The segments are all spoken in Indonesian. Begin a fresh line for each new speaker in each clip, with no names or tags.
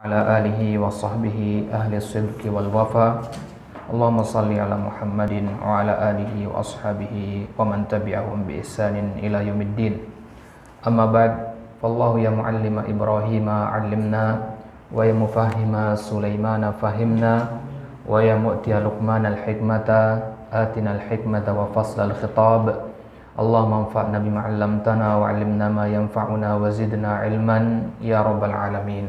ala alihi wa sahbihi ahli sidqi wal wafa. Allahumma salli ala Muhammadin wa ala alihi wa ashabihi wa man tabi'ahum bi ihsanin ila yaumiddin. Amma ba'd, fallahu ya muallima Ibrahima 'allimna wa ya mufahhima Sulaimana fahimna wa ya mu'tiya Luqman al-hikmata atina al-hikmata wa fasla al-khitab. Allahumma anfa'na bima 'allamtana wa 'allimna ma yanfa'una wa zidna 'ilman ya rabbal alamin.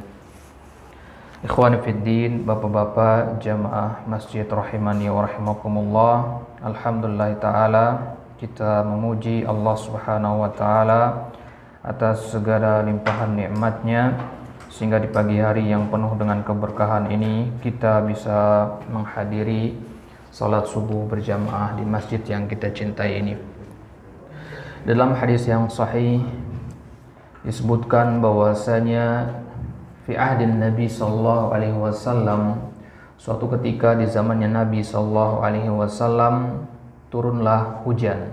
Ikhwani fiddin, bapak-bapak jamaah masjid rahimani wa rahimakumullah. Alhamdulillah ta'ala, kita memuji Allah subhanahu wa ta'ala atas segala limpahan nikmatnya, sehingga di pagi hari yang penuh dengan keberkahan ini kita bisa menghadiri salat subuh berjamaah di masjid yang kita cintai ini. Dalam hadis yang sahih disebutkan bahwasanya fi ahdin Nabi sallallahu alaihi wasallam, suatu ketika di zamannya Nabi sallallahu alaihi wasallam turunlah hujan.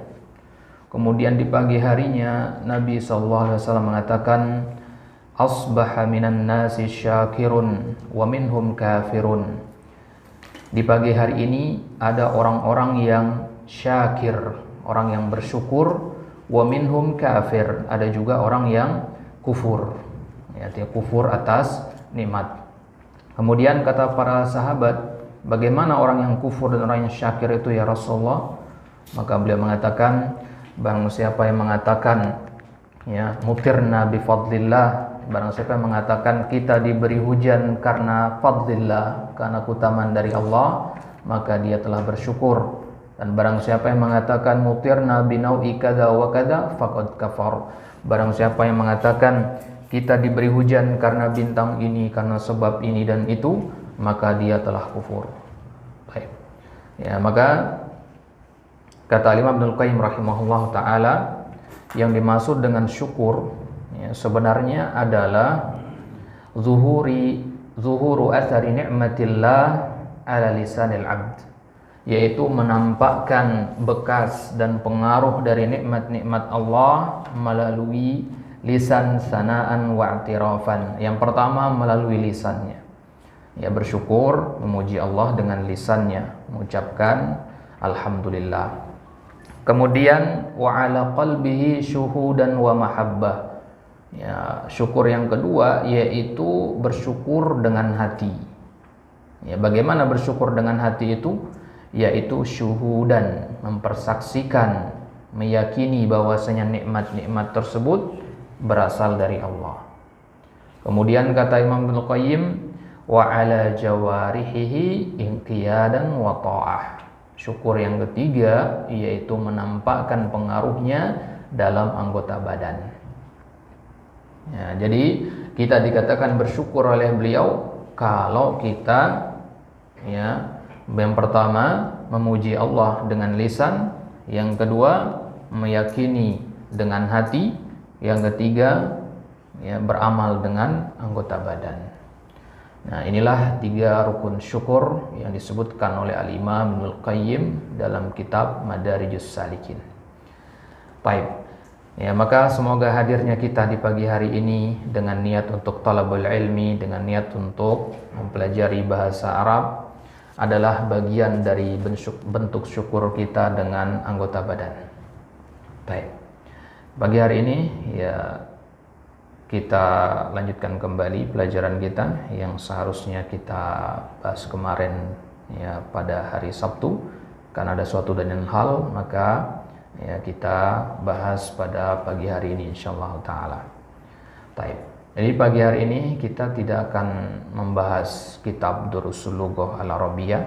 Kemudian di pagi harinya Nabi sallallahu alaihi wasallam mengatakan, asbaha minan nasi syakirun wa minhum kafirun. Di pagi hari ini ada orang-orang yang syakir, orang yang bersyukur, wa minhum kafir, ada juga orang yang kufur. Artinya kufur atas nikmat. Kemudian kata para sahabat, bagaimana orang yang kufur dan orang yang syakir itu ya Rasulullah? Maka beliau mengatakan, barang siapa yang mengatakan ya mutirna bi fadlillah, barang siapa yang mengatakan kita diberi hujan karena fadlillah, karena keutamaan dari Allah, maka dia telah bersyukur. Dan barang siapa yang mengatakan mutirna bi nau'i kada wa kada faqad kafar, barang siapa yang mengatakan kita diberi hujan karena bintang ini, karena sebab ini dan itu, maka dia telah kufur. Baik. Ya, maka kata Imam Ibnul Qayyim rahimahullah ta'ala, yang dimaksud dengan syukur ya, sebenarnya adalah zuhuru athari ni'matillah ala lisanil abd, yaitu menampakkan bekas dan pengaruh dari nikmat-nikmat Allah melalui lisan sanaan wa i'tirafan. Yang pertama melalui lisannya, ya bersyukur, memuji Allah dengan lisannya, mengucapkan alhamdulillah. Kemudian wa ala qalbihi syuhudan wa mahabbah, ya syukur yang kedua yaitu bersyukur dengan hati. Ya, bagaimana bersyukur dengan hati itu? Yaitu syuhudan, mempersaksikan, meyakini bahwasanya nikmat-nikmat tersebut berasal dari Allah. Kemudian kata Imam Ibnul Qayyim, wa ala jawarihihi inqiyadan wa ta'ah. Syukur yang ketiga yaitu menampakkan pengaruhnya dalam anggota badan. Ya, jadi kita dikatakan bersyukur oleh beliau kalau kita ya, yang pertama memuji Allah dengan lisan, yang kedua meyakini dengan hati, yang ketiga ya, beramal dengan anggota badan. Nah, inilah 3 rukun syukur yang disebutkan oleh Al-Imam Ibnul Qayyim dalam kitab Madarijus Salikin. Baik. Ya, maka semoga hadirnya kita di pagi hari ini dengan niat untuk talabul ilmi, dengan niat untuk mempelajari bahasa Arab adalah bagian dari bentuk syukur kita dengan anggota badan. Baik. Pagi hari ini ya kita lanjutkan kembali pelajaran kita yang seharusnya kita bahas kemarin ya pada hari Sabtu. Karena ada suatu dan lain hal, maka ya kita bahas pada pagi hari ini insyaallah taala. Baik. Jadi pagi hari ini kita tidak akan membahas kitab Durusul Lughah Al-Arabiyah.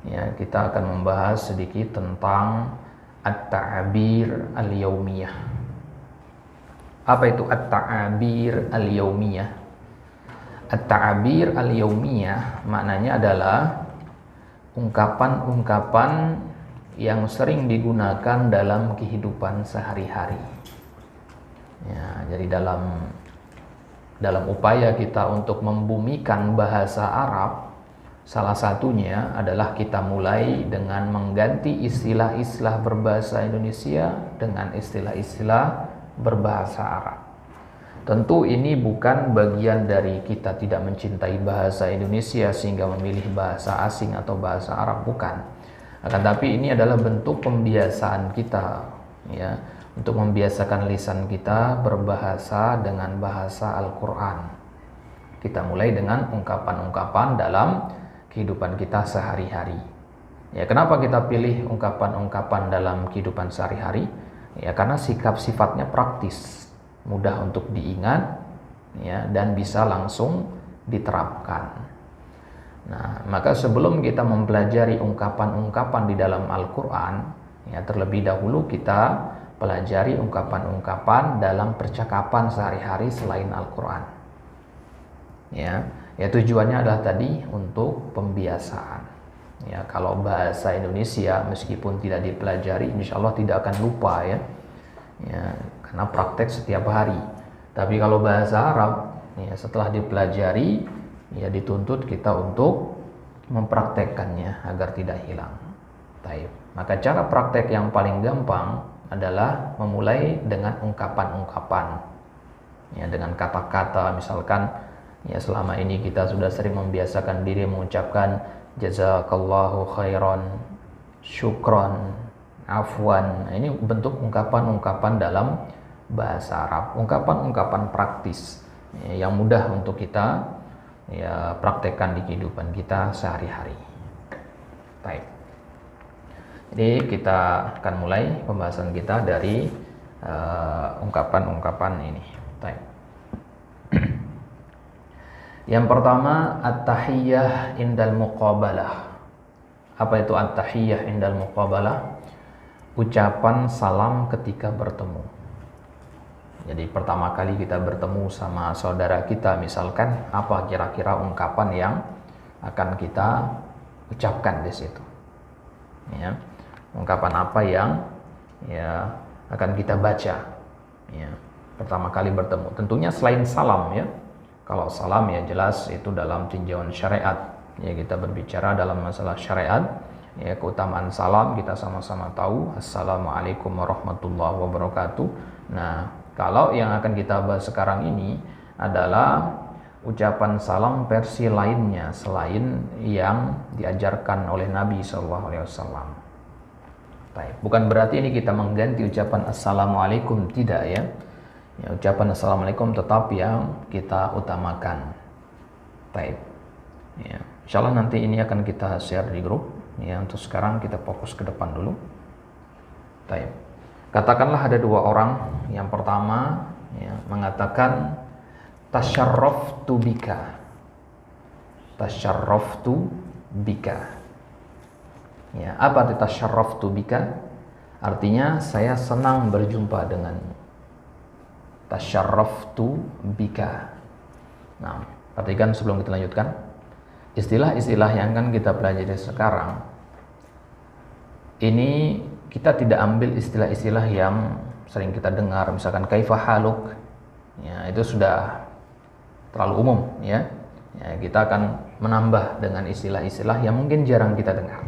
Ya, kita akan membahas sedikit tentang at-ta'abir al-yaumiyah. Apa itu at-ta'abir al-yaumiyah? At-ta'abir al-yaumiyah maknanya adalah ungkapan-ungkapan yang sering digunakan dalam kehidupan sehari-hari. Ya, jadi dalam upaya kita untuk membumikan bahasa Arab, salah satunya adalah kita mulai dengan mengganti istilah-istilah berbahasa Indonesia dengan istilah-istilah berbahasa Arab. Tentu ini bukan bagian dari kita tidak mencintai bahasa Indonesia sehingga memilih bahasa asing atau bahasa Arab, bukan. Akan tapi ini adalah bentuk pembiasaan kita, ya, untuk membiasakan lisan kita berbahasa dengan bahasa Al-Quran. Kita mulai dengan ungkapan-ungkapan dalam kehidupan kita sehari-hari. Ya, kenapa kita pilih ungkapan-ungkapan dalam kehidupan sehari-hari? Ya, karena sifatnya praktis, mudah untuk diingat, ya, dan bisa langsung diterapkan. Nah, maka sebelum kita mempelajari ungkapan-ungkapan di dalam Al-Quran, ya, terlebih dahulu kita pelajari ungkapan-ungkapan dalam percakapan sehari-hari selain Al-Quran. Ya, tujuannya adalah tadi untuk pembiasaan. Ya, kalau bahasa Indonesia meskipun tidak dipelajari, insya Allah tidak akan lupa, ya. Ya, karena praktek setiap hari. Tapi kalau bahasa Arab, ya, setelah dipelajari, ya, dituntut kita untuk mempraktekkannya agar tidak hilang. Taib. Maka cara praktek yang paling gampang adalah memulai dengan ungkapan-ungkapan, ya, dengan kata-kata. Misalkan, ya, selama ini kita sudah sering membiasakan diri mengucapkan jazakallahu khairan, syukron, afwan. Nah, ini bentuk ungkapan-ungkapan dalam bahasa Arab, ungkapan-ungkapan praktis, ya, yang mudah untuk kita, ya, praktekkan di kehidupan kita sehari-hari. Baik. Jadi kita akan mulai pembahasan kita dari ungkapan-ungkapan ini. Baik. Yang pertama, at-tahiyyah indal muqabalah. Apa itu at-tahiyyah indal muqabalah? Ucapan salam ketika bertemu. Jadi pertama kali kita bertemu sama saudara kita, misalkan, apa kira-kira ungkapan yang akan kita ucapkan di situ? Ya, ungkapan apa yang, ya, akan kita baca? Ya, pertama kali bertemu. Tentunya selain salam, ya. Kalau salam, ya, jelas itu dalam tinjauan syariat. Ya, kita berbicara dalam masalah syariat. Ya, keutamaan salam kita sama-sama tahu. Assalamualaikum warahmatullahi wabarakatuh. Nah, kalau yang akan kita bahas sekarang ini adalah ucapan salam versi lainnya selain yang diajarkan oleh Nabi SAW. Bukan berarti ini kita mengganti ucapan assalamualaikum, tidak, ya. Ya, ucapan assalamualaikum tetap yang kita utamakan. Ya, insyaallah nanti ini akan kita share di grup. Ya, untuk sekarang kita fokus ke depan dulu. Katakanlah ada dua orang. Yang pertama, ya, mengatakan tasyarraftu bika. Tasyarraftu bika. Ya, apa itu tasyarraftu bika? Artinya saya senang berjumpa denganmu. Tasyarraftu bika. Nah, perhatikan sebelum kita lanjutkan. Istilah-istilah yang akan kita pelajari sekarang ini, kita tidak ambil istilah-istilah yang sering kita dengar, misalkan kaifa haluk, ya, itu sudah terlalu umum, ya. Ya, kita akan menambah dengan istilah-istilah yang mungkin jarang kita dengar,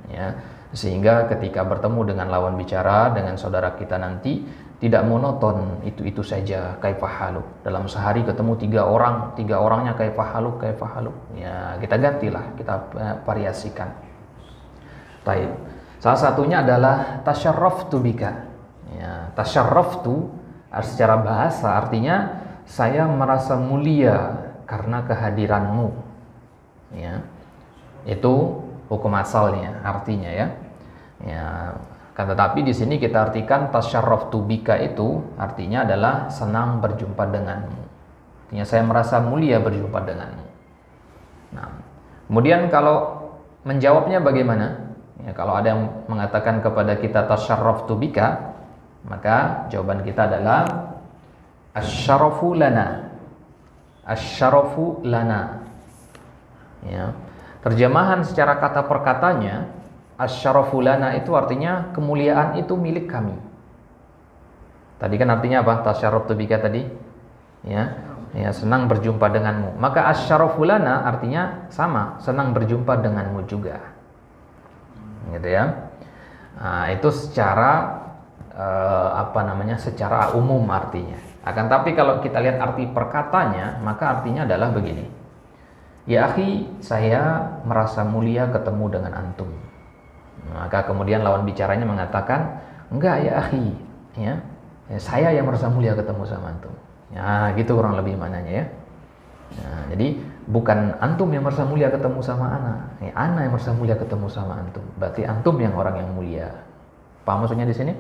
ya, sehingga ketika bertemu dengan lawan bicara, dengan saudara kita nanti, tidak monoton itu saja kaifa haluk. Dalam sehari ketemu tiga orangnya kaifa haluk. Ya, kita gantilah, kita variasikan. Baik. Salah satunya adalah tasyarraftu bika. Ya, tasyarraftu secara bahasa artinya saya merasa mulia karena kehadiranmu. Ya. Itu hukum asalnya artinya, ya. Ya, kan, tetapi di sini kita artikan tasyarraftu bika itu artinya adalah senang berjumpa denganmu. Artinya saya merasa mulia berjumpa denganmu. Nah, kemudian kalau menjawabnya bagaimana? Ya, kalau ada yang mengatakan kepada kita tasyarraftu bika, maka jawaban kita adalah asyarafu lana. Asyarafu lana. Ya. Terjemahan secara kata per katanya, asyarafu lana itu artinya kemuliaan itu milik kami. Tadi kan artinya apa? Tasyarraftu bika tadi, ya, ya, senang berjumpa denganmu. Maka asyarafu lana artinya sama, senang berjumpa denganmu juga. Gitu, ya. Nah, itu secara secara umum artinya. Akan tapi kalau kita lihat arti perkatanya, maka artinya adalah begini. Ya akhi, saya merasa mulia ketemu dengan antum. Maka kemudian lawan bicaranya mengatakan, enggak ya akhi, ya, saya yang merasa mulia ketemu sama antum. Ya, gitu kurang lebih maknanya ya. Nah, jadi bukan antum yang merasa mulia ketemu sama ana yang merasa mulia ketemu sama antum. Berarti antum yang orang yang mulia. Paham maksudnya di sini?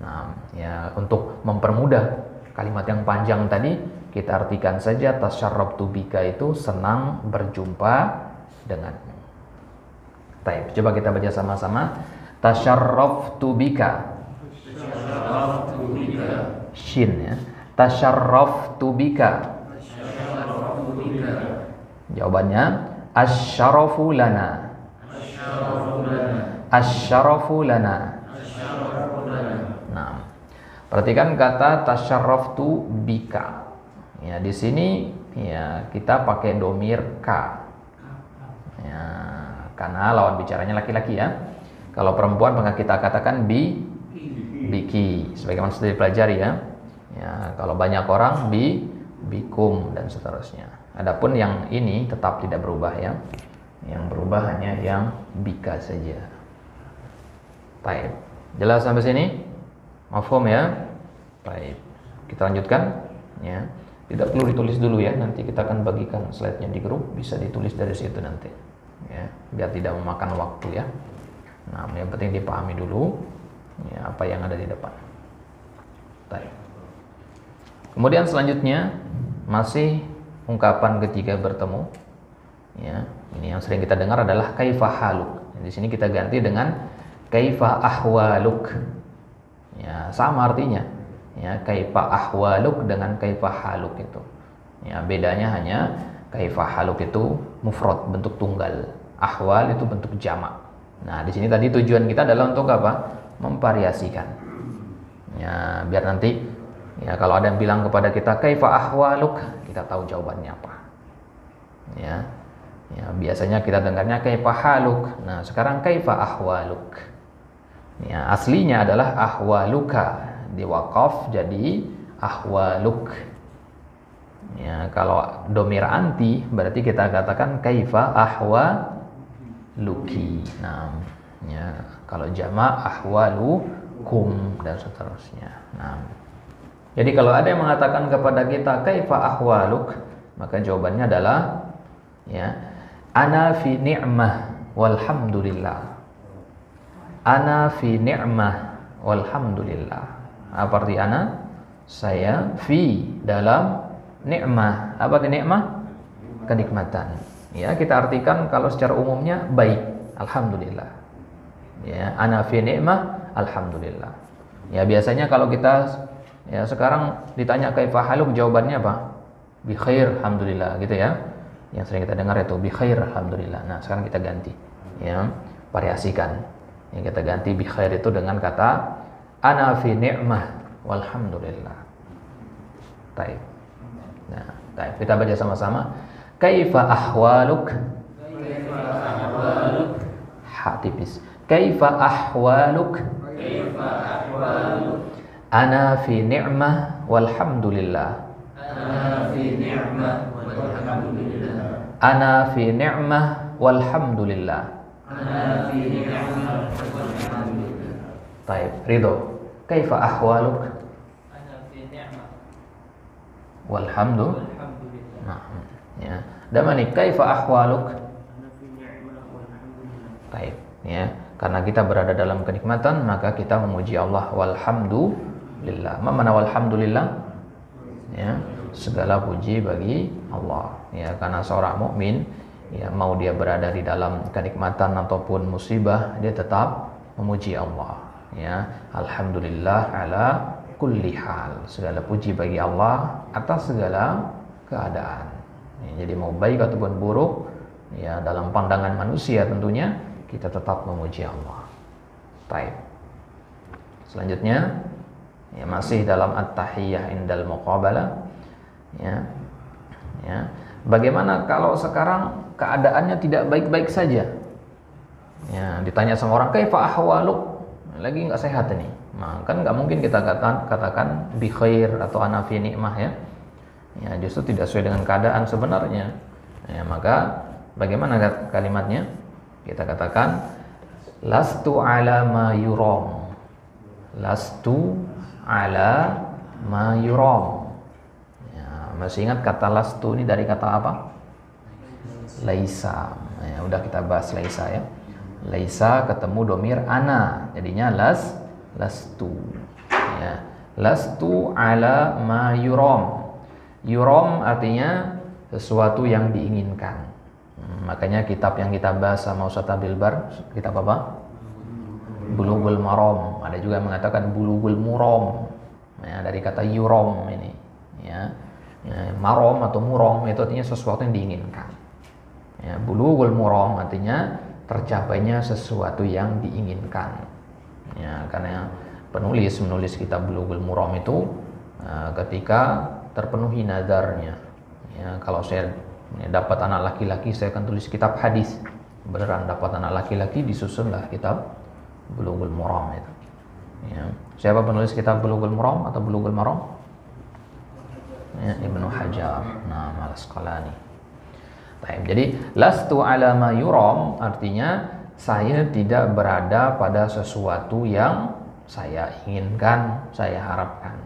Nah, ya untuk mempermudah kalimat yang panjang tadi, kita artikan saja tasyarrabtu bika itu senang berjumpa denganmu. Baik, coba kita baca sama-sama. Tasyarrabtu bika. Shin ya. Tasyarrabtu bika. Jawabannya asyarafu lana. Asyarafu lana. Nah, perhatikan kata tasyarraftu bika. Ya, di sini ya kita pakai domir ka. Ya, karena lawan bicaranya laki-laki ya. Kalau perempuan maka kita katakan biki. Sebagaimana sudah dipelajari ya. Ya, kalau banyak orang bikum dan seterusnya. Adapun yang ini tetap tidak berubah ya. Yang berubah hanya yang bika saja. Baik. Jelas sampai sini? Mafhum ya? Baik. Kita lanjutkan ya. Tidak perlu ditulis dulu ya. Nanti kita akan bagikan slide-nya di grup, bisa ditulis dari situ nanti. Ya, biar tidak memakan waktu ya. Nah, yang penting dipahami dulu ya apa yang ada di depan. Baik. Kemudian selanjutnya masih ungkapan ketiga bertemu. Ya, ini yang sering kita dengar adalah kaifa haluk. Di sini kita ganti dengan kaifa ahwaluk. Ya, sama artinya. Ya, kaifa ahwaluk dengan kaifa haluk itu. Ya, bedanya hanya kaifa haluk itu mufrad, bentuk tunggal. Ahwal itu bentuk jamak. Nah, di sini tadi tujuan kita adalah untuk apa? Memvariasikan. Ya, biar nanti ya kalau ada yang bilang kepada kita kaifa ahwaluk, kita tahu jawabannya apa. Ya. Ya, biasanya kita dengarnya kaifa haluk. Nah, sekarang kaifa ahwaluk. Ya, aslinya adalah ahwaluka. Diwaqaf jadi ahwaluk. Ya, kalau domir anti berarti kita katakan kaifa ahwaluki. Nah, ya, kalau jamak ahwalukum dan seterusnya. Nah, jadi kalau ada yang mengatakan kepada kita kaifa ahwaluk, maka jawabannya adalah ya, ana fi ni'mah walhamdulillah. Ana fi ni'mah walhamdulillah. Apa arti ana? Saya fi dalam ni'mah. Apa ke ni'mah? Kenikmatan. Ya, kita artikan kalau secara umumnya baik, alhamdulillah. Ya, ana fi ni'mah, alhamdulillah. Ya, biasanya kalau kita ya sekarang ditanya kaifa haluk, jawabannya apa? Bi khair, alhamdulillah, gitu ya. Yang sering kita dengar itu bi khair, alhamdulillah. Nah, sekarang kita ganti. Ya, variasikan. Yang kita ganti bi khair itu dengan kata ana fi ni'mah walhamdulillah. Baik. Nah, baik. Kita baca sama-sama. Kaifa ahwaluk? Kaifa ahwaluk? Ha tipis. Kaifa ahwaluk? Kaifa ahwaluk? Ana fi ni'mah walhamdulillah. Ana fi ni'mah walhamdulillah. Ana fi ni'mah walhamdulillah. Ana fi ni'mah walhamdulillah. Baik, Ridho. Kaifa ahwaluk? Ana fi ni'mah walhamdulillah. Nah, ya. Damani kaifa ahwaluk? Ana fi ni'mah walhamdulillah. Baik, ya. Karena kita berada dalam kenikmatan, maka kita memuji Allah walhamdulillah. Mana walhamdulillah? Ya, segala puji bagi Allah. Ya, karena seorang mukmin ya mau dia berada di dalam kenikmatan ataupun musibah, dia tetap memuji Allah. Ya, alhamdulillah ala kulli hal. Segala puji bagi Allah atas segala keadaan. Ya, jadi mau baik ataupun buruk, ya dalam pandangan manusia tentunya kita tetap memuji Allah. Baik. Selanjutnya ya masih dalam at-tahiyyah indal muqabalah. Ya. Ya. Bagaimana kalau sekarang keadaannya tidak baik-baik saja? Ya, ditanya sama orang kaifa ahwaluk? Lagi enggak sehat ini. Nah, kan nggak mungkin kita katakan bi khair atau ana fi nikmah ya. Ya, justru tidak sesuai dengan keadaan sebenarnya. Ya, maka bagaimana kalimatnya? Kita katakan lastu ala ma yuram. Lastu ala ma yuram. Ya, masih ingat kata lastu ini dari kata apa? Laisa. Ya, udah kita bahas laisa ya. Laisa ketemu domir ana, jadinya lastu. Ya. Lastu ala ma yuram. Yuram artinya sesuatu yang diinginkan. Makanya kitab yang kita bahas sama Ustaz Abil Bar, kitab apa? Bulughul Maram. Ada juga yang mengatakan Bulughul Muram. Ya, dari kata yuram ini. Ya. Ya, maram atau muram itu artinya sesuatu yang diinginkan. Ya, Bulughul Muram artinya tercapainya sesuatu yang diinginkan. Ya, karena menulis kitab Bulughul Muram itu ketika terpenuhi nadarnya. Ya, kalau saya dapat anak laki-laki, saya akan tulis kitab hadis. Beneran dapat anak laki-laki, disusunlah kitab Bulughul Maram itu. Ya. Siapa penulis kitab Bulughul Maram atau Bulughul Maram? Ya, Ibnu Hajar. Nah, Al-Asqalani. Jadi lastu ala ma yuram artinya saya tidak berada pada sesuatu yang saya inginkan, saya harapkan.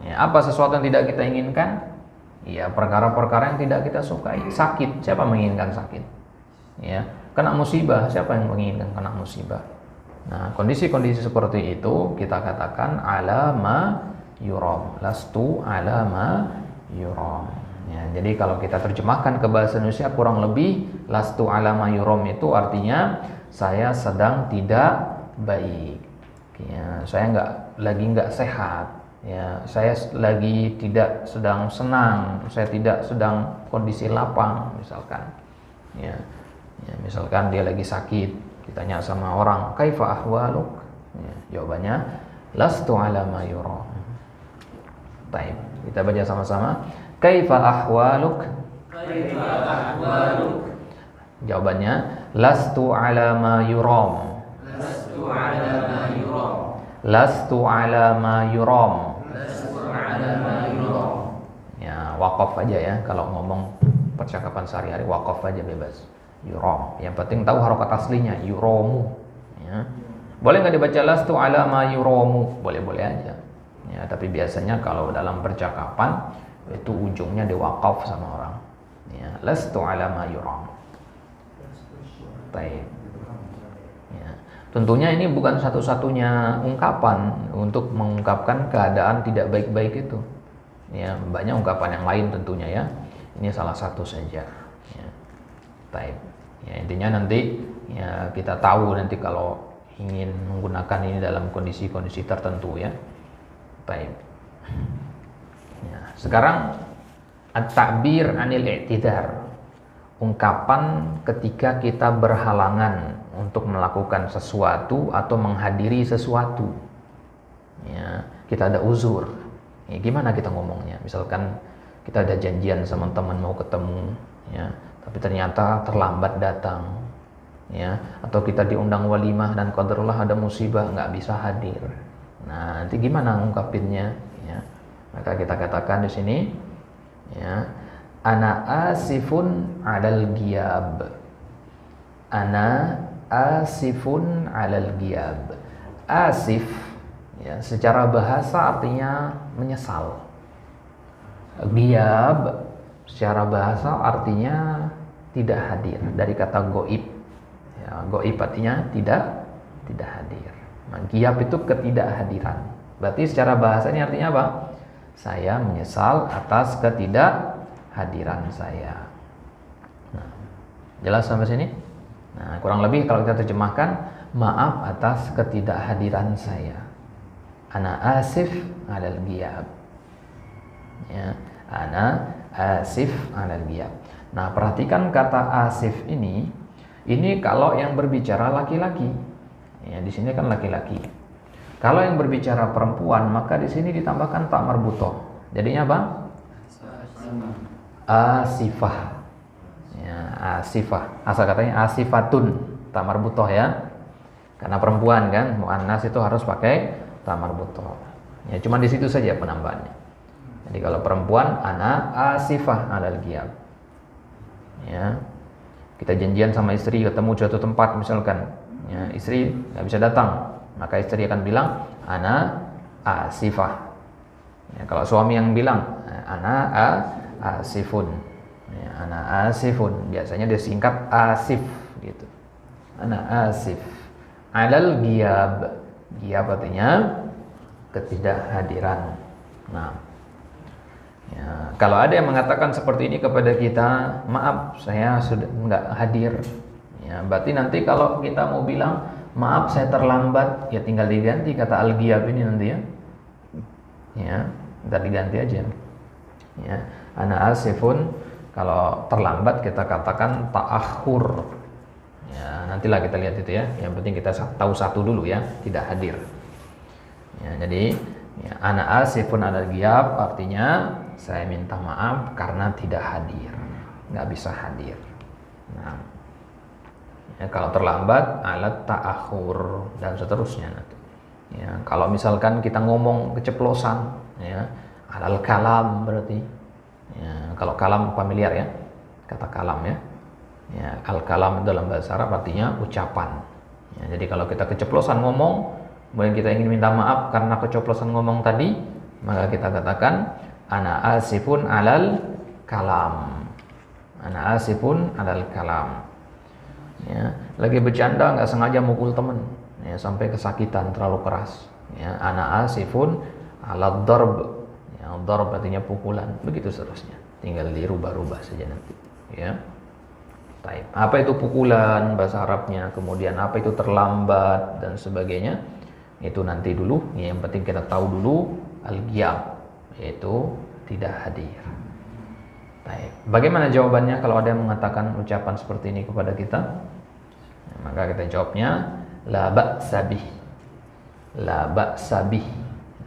Ya, apa sesuatu yang tidak kita inginkan? Ya, perkara-perkara yang tidak kita sukai. Sakit, siapa menginginkan sakit? Ya, kena musibah, siapa yang menginginkan kena musibah? Nah, kondisi-kondisi seperti itu kita katakan ala ma yuram. Lastu ala ma yuram. Ya, jadi kalau kita terjemahkan ke bahasa Indonesia kurang lebih lastu ala ma yuram itu artinya saya sedang tidak baik. Ya, saya nggak sehat. Ya, saya lagi tidak sedang senang, saya tidak sedang kondisi lapang misalkan. Ya, misalkan dia lagi sakit, ditanya sama orang, kaifa ahwaluk? Ya, jawabannya lastu ala ma yuram. Baik, kita baca sama-sama. Kaifa ahwaluk? Kaifa ahwaluk? Jawabannya lastu ala ma yuram. Lastu ala ma yuram. Lastu ala ma yuram. Ya, wakaf aja ya, kalau ngomong percakapan sehari-hari wakaf aja bebas. Yuram. Yang penting tahu harokat aslinya, yuramu. Ya. Boleh nggak dibaca lastu ala ma yuramu? Boleh-boleh aja. Ya, tapi biasanya kalau dalam percakapan itu ujungnya diwakaf sama orang. Ya, lastu ala ma yuram. Baik. Ya. Tentunya ini bukan satu-satunya ungkapan untuk mengungkapkan keadaan tidak baik-baik itu. Ya, banyak ungkapan yang lain tentunya ya. Ini salah satu saja. Ya. Baik. Ya, intinya nanti ya kita tahu nanti kalau ingin menggunakan ini dalam kondisi-kondisi tertentu ya. Baik. Ya, sekarang at-ta'bir anil i'tidar. Ungkapan ketika kita berhalangan untuk melakukan sesuatu atau menghadiri sesuatu. Ya, kita ada uzur. Ya, gimana kita ngomongnya? Misalkan kita ada janjian sama teman mau ketemu, ya, tapi ternyata terlambat datang, ya, atau kita diundang walimah dan qadarullah ada musibah nggak bisa hadir. Nah, nanti gimana ngungkapinnya? Ya, maka kita katakan di sini, ya, ana asifun alal giyab. Ana asifun alal giyab. Asif, ya, secara bahasa artinya menyesal. Giyab secara bahasa artinya tidak hadir, dari kata goib. Ya, goib artinya tidak hadir. Nah, giyab itu ketidakhadiran. Berarti secara bahasa ini artinya apa? Saya menyesal atas ketidakhadiran saya. Nah, jelas sampai sini? Nah, kurang lebih kalau kita terjemahkan, maaf atas ketidakhadiran saya. Ana asif alal giyab. Ya, ana asif alal giyab. Nah, perhatikan kata asif ini kalau yang berbicara laki-laki. Ya, di sini kan laki-laki. Kalau yang berbicara perempuan, maka di sini ditambahkan ta marbutoh. Jadinya apa? Asifah. Ya, asifah. Asal katanya asifatun, ta marbutoh ya. Karena perempuan kan, muannas itu harus pakai ta marbuthah. Ya, cuma di situ saja penambahannya. Jadi kalau perempuan ana asifah 'alal ghiyab. Ya. Kita janjian sama istri ketemu suatu tempat misalkan, ya, istri nggak bisa datang, maka istri akan bilang ana asifah. Ya, kalau suami yang bilang ana asifun, ya, ana asifun, biasanya disingkat asif gitu. Ana asif 'alal ghiyab. Ghiyab artinya ketidakhadiran. Nah, ya, kalau ada yang mengatakan seperti ini kepada kita, maaf saya sudah nggak hadir. Ya, berarti nanti kalau kita mau bilang maaf saya terlambat, ya tinggal diganti kata al-ghiyab ini nanti ya. Ya, ntar diganti aja. Ya, ana asifun, kalau terlambat kita katakan ta'akhur. Ya, nantilah kita lihat itu ya. Yang penting kita tahu satu dulu ya, tidak hadir. Ya, jadi ya, ana asifun 'alal ghiyab artinya saya minta maaf karena tidak hadir, nggak bisa hadir. Nah, ya, kalau terlambat alat ta'akhur dan seterusnya nanti. Ya, kalau misalkan kita ngomong keceplosan, ya, alal kalam berarti. Ya, kalau kalam familiar ya, kata kalam ya. Ya, al kalam dalam bahasa Arab artinya ucapan. Ya, jadi kalau kita keceplosan ngomong, kemudian kita ingin minta maaf karena keceplosan ngomong tadi, maka kita katakan ana asifun 'alal kalam. Ana asifun 'alal kalam. Ya, lagi bercanda nggak sengaja mukul teman, ya, sampai kesakitan terlalu keras. Ya, ana asifun 'alad darb. Ya, darb artinya pukulan, begitu seterusnya. Tinggal dirubah-rubah saja nanti. Ya. Baik. Apa itu pukulan bahasa Arabnya, kemudian apa itu terlambat dan sebagainya, itu nanti dulu. Yang penting kita tahu dulu al-ghiyab, yaitu tidak hadir. Baik. Bagaimana jawabannya kalau ada yang mengatakan ucapan seperti ini kepada kita? Ya, maka kita jawabnya la ba'sa bih. La ba'sa bih.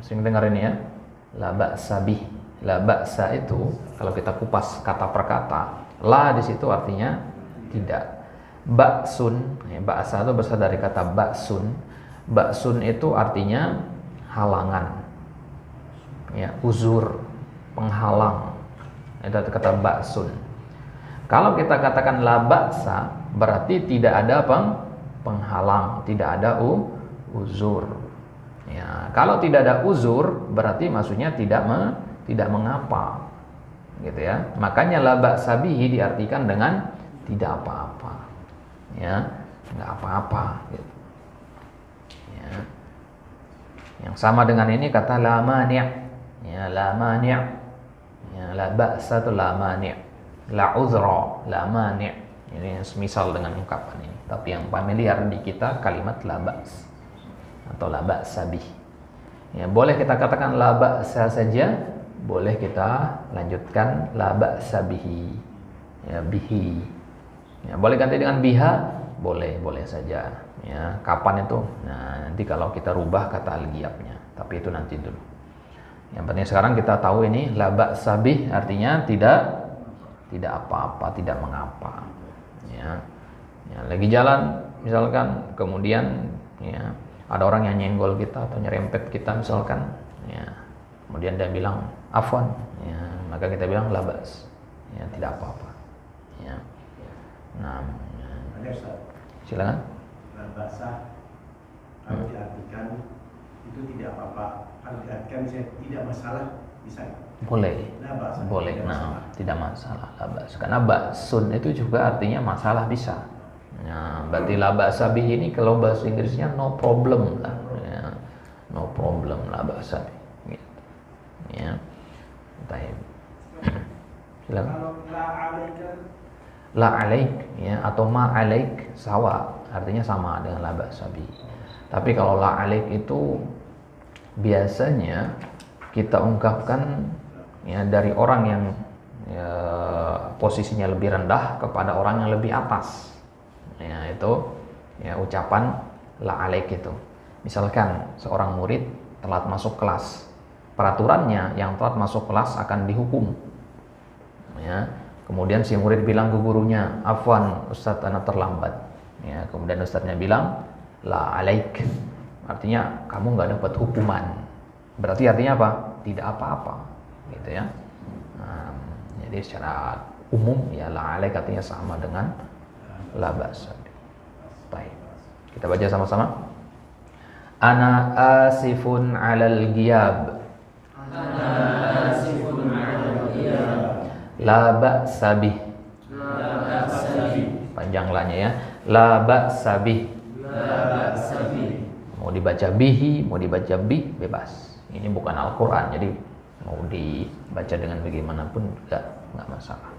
Sering dengar ini ya. La ba'sa bih. La ba'sa itu kalau kita kupas kata per kata, la di situ artinya tidak. Ba'sun, ya, ba'sa itu berasal dari kata ba'sun. Ba'sun itu artinya halangan. Ya, uzur, penghalang. Itu kata ba'sun. Kalau kita katakan la ba'sa, berarti tidak ada penghalang, tidak ada uzur. Ya, kalau tidak ada uzur, berarti maksudnya tidak mengapa. Gitu ya. Makanya la ba'sa bihi diartikan dengan tidak apa-apa. Ya, enggak apa-apa gitu. Ya. Yang sama dengan ini kata la mani'. Ya, la mani'. Ya, la ba'sa itu la mani'. La uzra, la mani'. Ini semisal dengan ungkapan ini. Tapi yang familiar di kita kalimat la ba's atau la ba'sa bih. Ya, boleh kita katakan la ba'sa saja, boleh kita lanjutkan la ba'sa bihi. Ya, bihi. Ya, boleh ganti dengan biha, boleh saja. Ya, kapan itu? Nah, nanti kalau kita rubah kata al-ghiyabnya. Tapi itu nanti dulu. Yang penting sekarang kita tahu ini la ba'sa bih artinya tidak apa-apa, tidak mengapa. Ya. Ya, lagi jalan misalkan, kemudian ya ada orang yang nyenggol kita atau nyerempet kita misalkan, ya. Kemudian dia bilang afwan, ya, maka kita bilang la ba's. Ya, tidak apa-apa. Ya. Nah, silakan.
La ba'sa kalau diartikan itu tidak apa-apa. Kalau diartikan tidak masalah, bisa.
Boleh. Boleh. Nah, tidak masalah. La ba's. Karena ba'sun itu juga artinya masalah bisa. Nah, berarti la ba'sa bih ini kalau bahasa Inggrisnya no problem lah. Ya. No problem la ba'sa bih. Gitu. Ya. Baik. Silakan.
Kalau
la alaik ya atau ma alaik sawa, artinya sama dengan la ba'sa bih. Tapi kalau la alaik itu biasanya kita ungkapkan ya dari orang yang ya, posisinya lebih rendah kepada orang yang lebih atas. Ya, itu ya ucapan la alaik itu. Misalkan seorang murid telat masuk kelas, peraturannya yang telat masuk kelas akan dihukum. Ya, kemudian si murid bilang ke gurunya, "Afwan, Ustadz, ana terlambat." Ya, kemudian ustadznya bilang, "La alaik." artinya kamu nggak dapat hukuman. Berarti artinya apa? Tidak apa-apa, gitu ya. Jadi secara umum ya la alaik artinya sama dengan la ba'sa. Baik. Kita baca sama-sama. Ana asifun 'alal ghiyab.
Ana asifun 'alal ghiyab.
La ba'sa bih.
La ba'sa bih.
Panjang lanya ya. La ba'sa bih.
La ba'sa bih.
Mau dibaca bihi, mau dibaca bih, bebas. Ini bukan Al-Quran, jadi mau dibaca dengan bagaimanapun nggak masalah.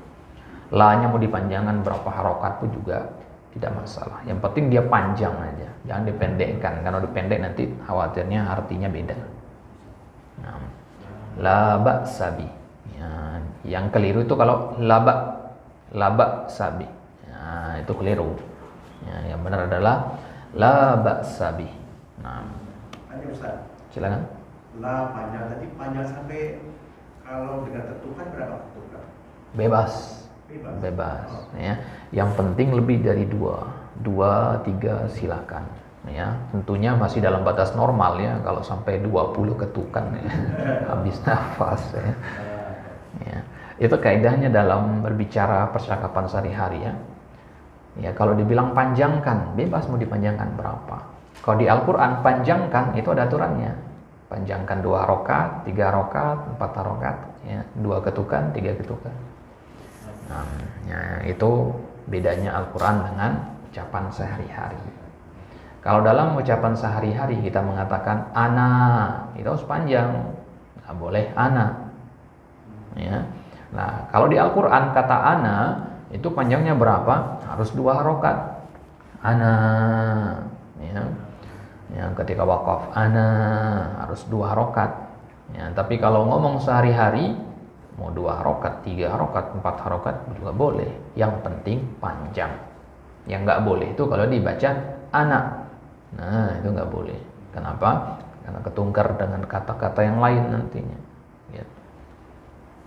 La-nya mau dipanjangkan berapa harokat pun juga tidak masalah. Yang penting dia panjang aja, jangan dipendekkan. Kalau dipendek nanti khawatirnya artinya beda. Nah, la ba'sa bih. Ya, yang keliru itu kalau laba sabi. Ya, itu keliru. Ya, yang benar adalah la ba'sa bih. Nah,
Hanya Ustaz,
silakan.
la panjang tadi panjang sampai kalau dengan ketukan berapa ketukan?
Bebas.
Bebas.
Ya. Yang penting lebih dari 2, 3 silakan. Ya, tentunya masih dalam batas normal ya. Kalau sampai 20 ketukan ya, habis nafas ya. Ya. Itu kaidahnya dalam berbicara percakapan sehari-hari ya. Ya, kalau dibilang panjangkan, bebas mau dipanjangkan berapa. Kalau di Al-Quran panjangkan itu ada aturannya. Panjangkan 2 rakaat, 3 rakaat, 4 rakaat, ya, 2 ketukan, 3 ketukan. Nah, ya, itu bedanya Al-Quran dengan ucapan sehari-hari. Kalau dalam ucapan sehari-hari kita mengatakan ana, itu harus panjang, nggak boleh ana. Ya. Nah, kalau di Al-Quran kata ana itu panjangnya berapa? Harus 2 harokat. Ana, ya. Ya, ketika wakaf ana harus 2 harokat. Ya, tapi kalau ngomong sehari-hari mau 2 harokat, 3 harokat, 4 harokat juga boleh. Yang penting panjang. Yang nggak boleh itu kalau dibaca anak. Nah, itu nggak boleh. Kenapa? Karena ketungkar dengan kata-kata yang lain nantinya. Ya.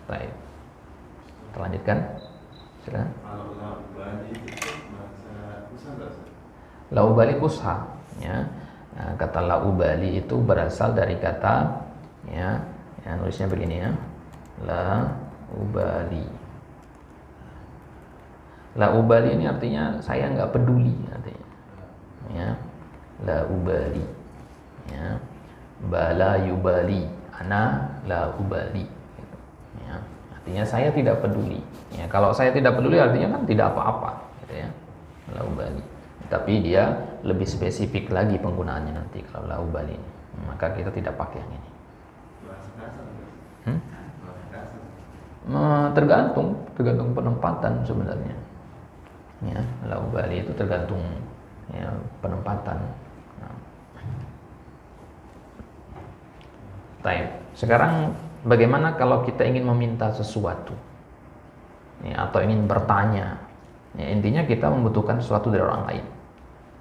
Baik. Kita lanjutkan. Silakan.
Kalau laubali itu bahasa Kusha nggak sih?
Laubali kusha. Ya. Nah, kata laubali itu berasal dari kata ya nulisnya begini ya. Laubali. Laubali ini artinya saya nggak peduli artinya. Ya. Laubali. Ya. Bala yubali. Ana laubali. Gitu. Ya. Artinya saya tidak peduli. Ya, kalau saya tidak peduli artinya kan tidak apa-apa gitu ya. Laubali. Tapi dia lebih spesifik lagi penggunaannya nanti kalau laubali ini. Maka kita tidak pakai yang ini.
Bahasa kasar. Bahasa kasar.
Tergantung penempatan sebenarnya. Ya, laubali itu tergantung ya, penempatan. Nah. Baik. Sekarang bagaimana kalau kita ingin meminta sesuatu? Ya, atau ingin bertanya? Ya, intinya kita membutuhkan sesuatu dari orang lain.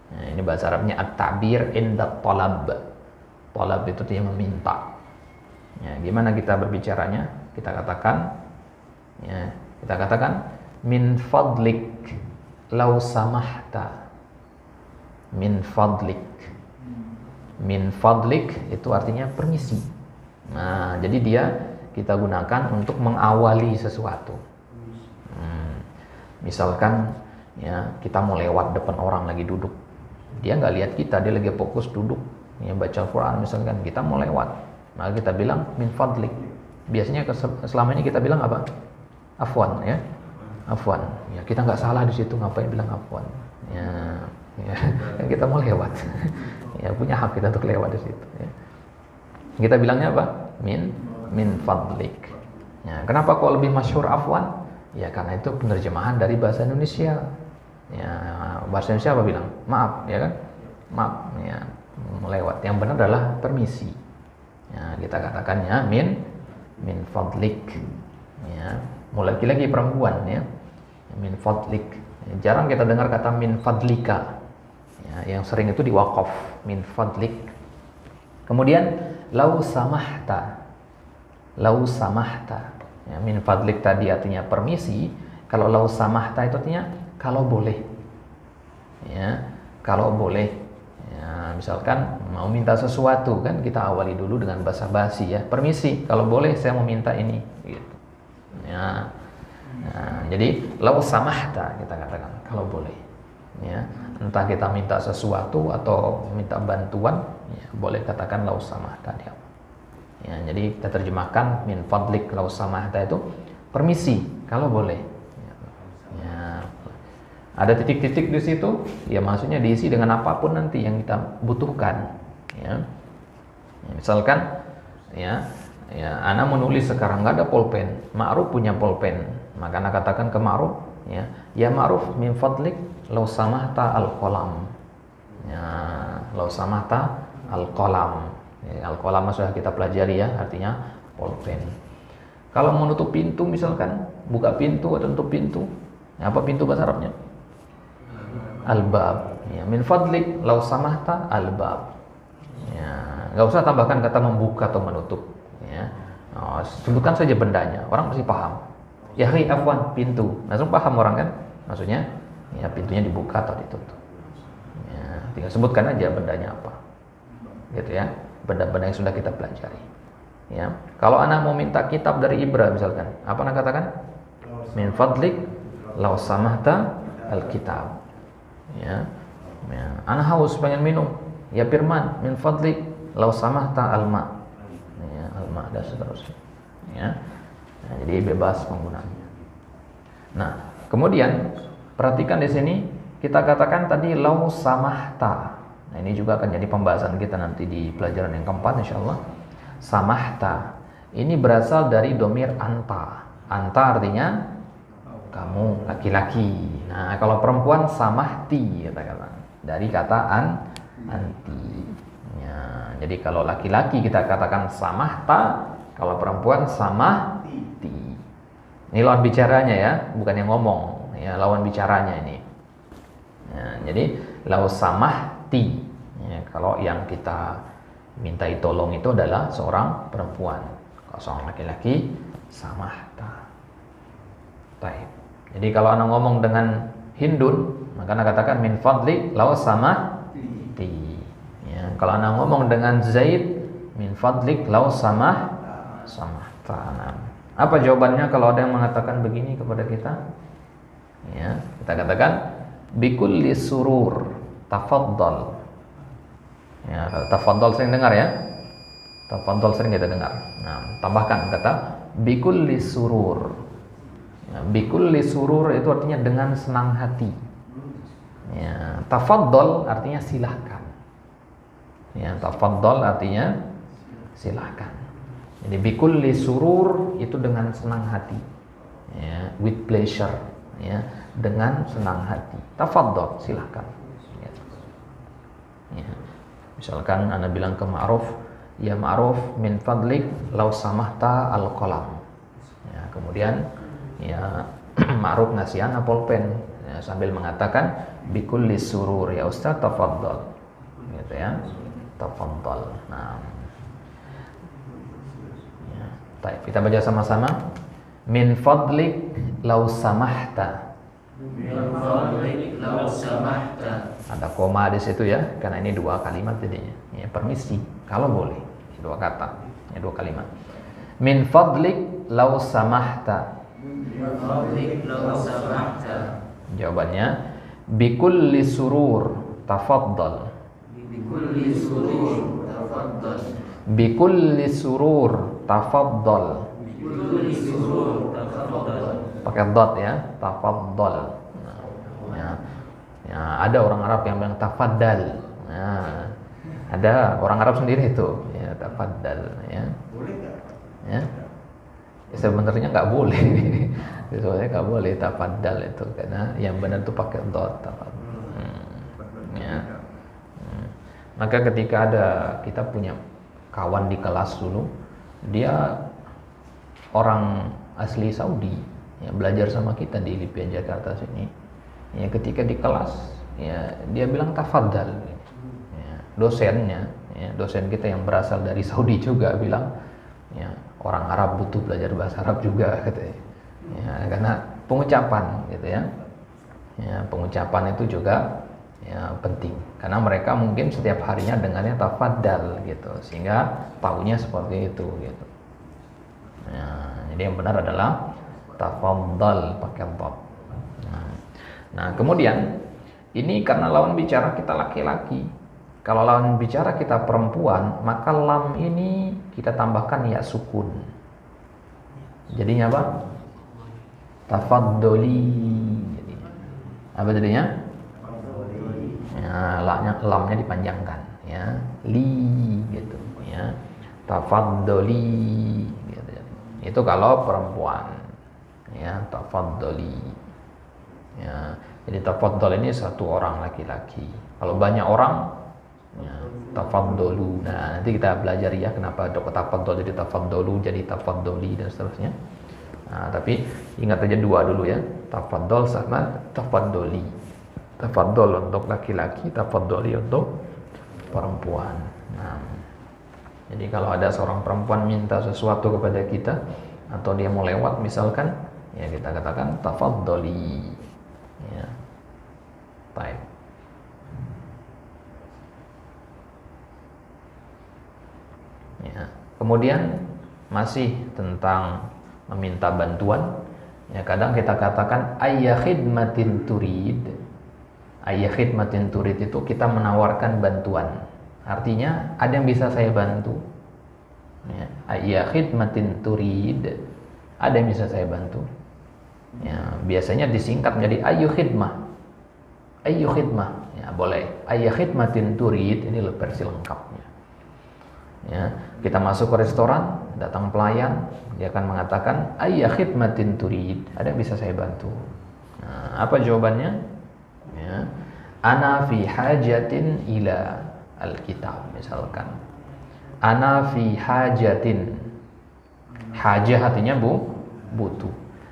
Nah, ini bahasa Arabnya at-ta'bir inda talab. Talab itu dia meminta. Ya, gimana kita berbicaranya? Kita katakan min fadlik law samahta. Min fadlik. Min fadlik itu artinya permisi. Nah, jadi dia kita gunakan untuk mengawali sesuatu. Misalkan ya kita mau lewat depan orang lagi duduk. Dia nggak lihat kita, dia lagi fokus duduk ya baca Al-Quran misalkan, kita mau lewat, maka kita bilang min fadlik. Biasanya selama ini kita bilang apa? Afwan ya, afwan. Ya kita nggak salah di situ, ngapain bilang afwan? Ya, kan kita mau lewat, ya punya hak kita untuk lewat di situ. Ya. Kita bilangnya apa? Min fadlik. Ya, kenapa kok lebih masyhur afwan? Ya karena itu penerjemahan dari bahasa Indonesia. Ya, bahasa Indonesia apa bilang? Maaf, ya kan? Maaf, ya, melewat. Yang benar adalah permisi. Ya, kita katakannya min fadlik. Ya, mau laki-laki perempuan ya. Min fadlik. Ya, jarang kita dengar kata min fadlika. Ya, yang sering itu diwaqaf, min fadlik. Kemudian lau samahta. Lau samahta. Ya, min fadlik tadi artinya permisi. Kalau lau samahta itu artinya kalau boleh. Ya, kalau boleh. Ya, misalkan mau minta sesuatu kan kita awali dulu dengan basa-basi ya. Permisi, kalau boleh saya mau minta ini gitu. Ya. Nah, jadi lau samahta kita katakan kalau boleh. Ya, entah kita minta sesuatu atau minta bantuan, ya, boleh katakan lau samahta dia. Ya, jadi kita terjemahkan min fadlik lau samahta itu permisi kalau boleh. Ya. Ada titik-titik di situ, ya maksudnya diisi dengan apapun nanti yang kita butuhkan. Ya. Misalkan, ya, ana menulis sekarang nggak ada pulpen, Ma'ruf punya pulpen, maka ana katakan ke Ma'ruf, ya Ma'ruf min fadlik lau samahta al-qalam. Ya, lau samahta al-qalam. Ya, al-qalam sudah kita pelajari ya, artinya pulpen. Kalau menutup pintu misalkan, buka pintu atau tutup pintu, apa pintu bahasa Arabnya? Al-bab. Ya, min fadlik lau samahta al-bab. Ya, nggak usah tambahkan kata membuka atau menutup. Ya, sebutkan saja bendanya, orang pasti paham. Ya, afwan, pintu. Langsung paham orang kan? Maksudnya, ya pintunya dibuka atau ditutup. Ya, tinggal sebutkan aja bendanya apa. Gitu ya, benda-benda yang sudah kita pelajari. Ya, kalau anak mau minta kitab dari Ibra misalkan, apa anak katakan? Min fadlik lau samahta al-kitab. Ya, anak haus pengen minum, ya Firman, min fadlik lau samahta al-ma. Ya, al-ma dan seterusnya. Ya, nah, jadi bebas penggunaannya. Nah, kemudian perhatikan di sini kita katakan tadi lau samahta. Nah, ini juga akan jadi pembahasan kita nanti di pelajaran yang keempat insyaallah. Samahta ini berasal dari domir anta. Anta artinya kamu, laki-laki. Nah, kalau perempuan samahti kata-kata dari kata anti. Ya, jadi kalau laki-laki kita katakan samahta, kalau perempuan samahti. Ini lawan bicaranya ya, bukan yang ngomong. Ya, lawan bicaranya ini. Ya, jadi lau samahti. Ya, kalau yang kita mintai tolong itu adalah seorang perempuan. Kalau seorang laki-laki samahta. Baik. Jadi kalau anak ngomong dengan Hindun, maka anak katakan min fadli lau samahti. Ya, kalau anak ngomong dengan Zaid, min fadlik lau samahta. Nah, apa jawabannya kalau ada yang mengatakan begini kepada kita? Ya, kita katakan bikulli surur tafaddal. Ya, tafaddal sering dengar ya. Tafaddal sering kita dengar. Nah, tambahkan kata bikulli surur. Ya, bikulli surur itu artinya dengan senang hati. Ya, tafaddal artinya silahkan. Ya, tafaddal artinya silahkan. Jadi bikulli surur itu dengan senang hati. Ya, with pleasure. Ya, dengan senang hati. Tafaddal, silahkan. Ya. Misalkan Anda bilang ke Ma'ruf, ya Ma'ruf min fadlik lau samahta al-qalam. Ya, kemudian ya Ma'ruf ngasih Anda pulpen ya, sambil mengatakan bikulli surur ya Ustaz tafaddal. Gitu ya. Tafaddal. Nah. Ya, baik, kita baca sama-sama. Min fadlik lau samahta.
Min fadlik lau samahta.
Ada koma di situ ya, karena ini dua kalimat jadinya. Ya, permisi, kalau boleh. Dua kata, ya, dua kalimat. Min fadlik lau samahta.
Min fadlik lau samahta.
Jawabannya bikulli surur tafaddal.
Bikulli surur tafaddal.
Bikulli surur tafaddal.
Bikulli surur tafaddal.
Pakai dot ya, tafaddal. Nah, ya. Ya, ada orang Arab yang bilang tafaddal. Nah, ada orang Arab sendiri itu, ya tafaddal, ya.
Boleh nggak?
Ya. Sebenarnya nggak boleh. Sebenarnya nggak boleh tafaddal itu karena yang benar itu pakai dot tafaddal. Ya. Maka ketika kita punya kawan di kelas dulu, dia orang asli Saudi, ya belajar sama kita di LIPIA Jakarta sini. Ya, ketika di kelas, ya dia bilang tafaddal. Ya, dosennya, ya, dosen kita yang berasal dari Saudi juga bilang, ya orang Arab butuh belajar bahasa Arab juga, katanya. Ya, karena pengucapan, gitu ya. Ya, pengucapan itu juga ya penting karena mereka mungkin setiap harinya dengarnya tafaddal gitu sehingga tahunya seperti itu gitu. Ya, jadi yang benar adalah tafaddal pakai dad. Nah, kemudian ini karena lawan bicara kita laki-laki. Kalau lawan bicara kita perempuan, maka lam ini kita tambahkan ya sukun. Jadinya apa? Tafaddoli. Apa jadinya? Ya, lamnya dipanjangkan ya. Li gitu ya. Tafaddoli gitu. Itu kalau perempuan. Ya, tafaddoli. Ya, jadi tafaddal ini satu orang laki-laki. Kalau banyak orang, ya, tafaddolu. Nah, nanti kita belajar ya kenapa tafaddal jadi tafaddolu, jadi tafaddoli dan seterusnya. Nah, tapi ingat aja dua dulu ya. Tafaddal sama tafaddoli. Tafaddal untuk laki-laki, tafaddoli untuk perempuan. Nah, jadi kalau ada seorang perempuan minta sesuatu kepada kita atau dia mau lewat misalkan, ya kita katakan tafaddoli. Ya. Baik. Ya. Kemudian masih tentang meminta bantuan. Ya, kadang kita katakan ayya khidmatin turid. Ayya khidmatin turid itu kita menawarkan bantuan. Artinya ada yang bisa saya bantu. Ya, ayya khidmatin turid. Ada yang bisa saya bantu. Ya, biasanya disingkat menjadi ayyu khidmah. Ayyu khidmah. Ya, boleh. Ayya khidmatin turid ini versi lengkapnya. Ya, kita masuk ke restoran, datang pelayan, dia akan mengatakan ayya khidmatin turid. Ada yang bisa saya bantu. Nah, apa jawabannya? Ya, ana fi hajatin ila alkitab misalkan. Ana fi hajatin. Hajah artinya butuh.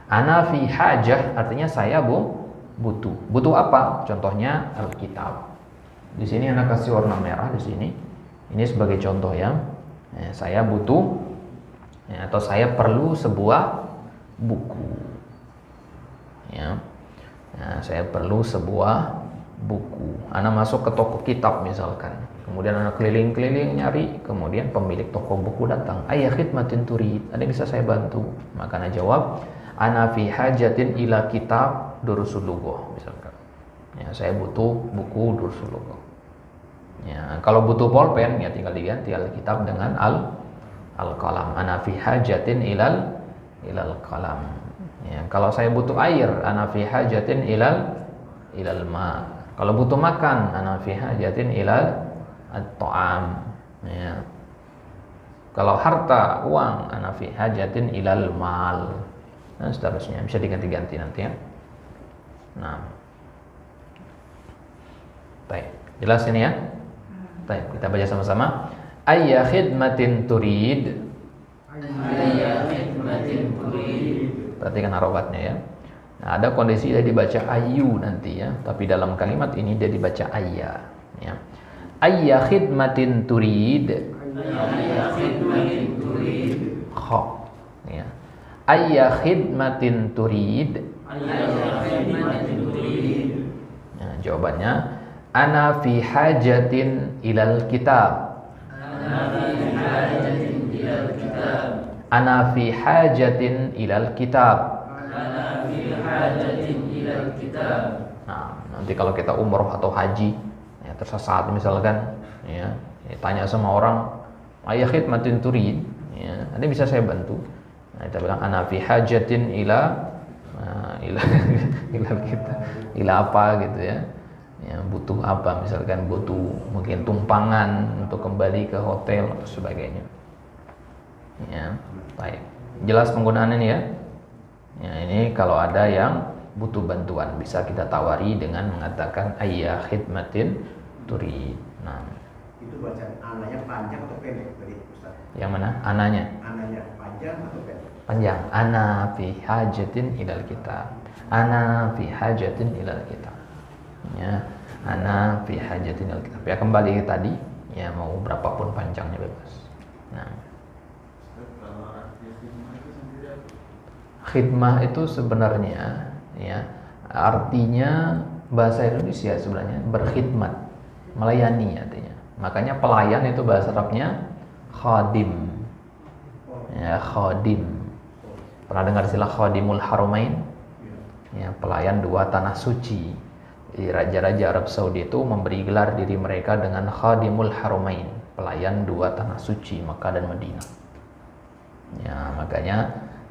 Ana fi hajah artinya saya butuh. Butuh apa? Contohnya alkitab. Di sini anak kasih warna merah di sini. Ini sebagai contoh ya. Saya butuh ya, atau saya perlu sebuah buku. Ya. Nah, saya perlu sebuah buku. Ana masuk ke toko kitab misalkan. Kemudian ana keliling-keliling nyari, kemudian pemilik toko buku datang. Ayya khidmatin turid. Ada yang bisa saya bantu? Maka ana jawab, ana fi hajatin ila kitab Durusul Lughah misalkan. Ya, saya butuh buku Durusul Lughah. Ya, kalau butuh pulpen ya tinggal diganti alkitab dengan al-qalam. Ana fi hajatin ilal qalam. Ya, kalau saya butuh air, ana fi hajatin ilal ma. Kalau butuh makan, ana fi hajatin ilal at-ta'am. Ya. Kalau harta, uang, ana fi hajatin ilal mal. Dan seterusnya bisa diganti-ganti nanti ya. Nah, baik, jelas ini ya. Baik, kita baca sama-sama. Ayya khidmatin turid.
Ayya khidmatin turid.
Perhatikan harobatnya ya. Nah, ada kondisi dia dibaca ayu nanti ya, tapi dalam kalimat ini dia dibaca ayya. Ya. Ayya khidmatin turid.
Ayya khidmatin turid.
Kha. Ya. Ayya khidmatin turid.
Ayya khidmatin turid.
Nah, jawabannya ana fi hajatin ilal kitab.
Ana fi hajatin ilal kitab.
Ana fi hajatin ilal kitab.
Ana fi hajatin ilal kitab.
Nah, nanti kalau kita umroh atau haji ya, tersesat misalkan ya, tanya sama orang ayya khidmatin turid ya, ada bisa saya bantu? Nah, kita bilang ana fi hajatin ila kita ila apa gitu ya. Ya, butuh apa misalkan butuh mungkin tumpangan untuk kembali ke hotel atau sebagainya. Ya, baik. Jelas penggunaan ini ya. Ya, ini kalau ada yang butuh bantuan bisa kita tawari dengan mengatakan ayya khidmatin turid. Nah,
Itu bacaan ananya panjang atau pendek tadi Ustaz?
yang mana? Ananya
Ananya panjang atau pendek?
panjang. Ana fi hajatin ilal kitab. Ana fi hajatin ilal kitab. Ya, ana fi hajatin ilal kitab. Ya, kembali ke tadi. Ya, mau berapapun panjangnya bebas. Nah,
Kalau arti khidmah itu sendiri apa?
khidmah itu sebenarnya ya artinya bahasa Indonesia sebenarnya berkhidmat, melayani artinya. Makanya pelayan itu bahasa Arabnya khadim. Ya, khadim. Pernah dengar istilah khadimul haramain? Ya, pelayan dua tanah suci. Jadi raja-raja Arab Saudi itu memberi gelar diri mereka dengan khadimul haramain, pelayan dua tanah suci Makkah dan Madinah. Ya, makanya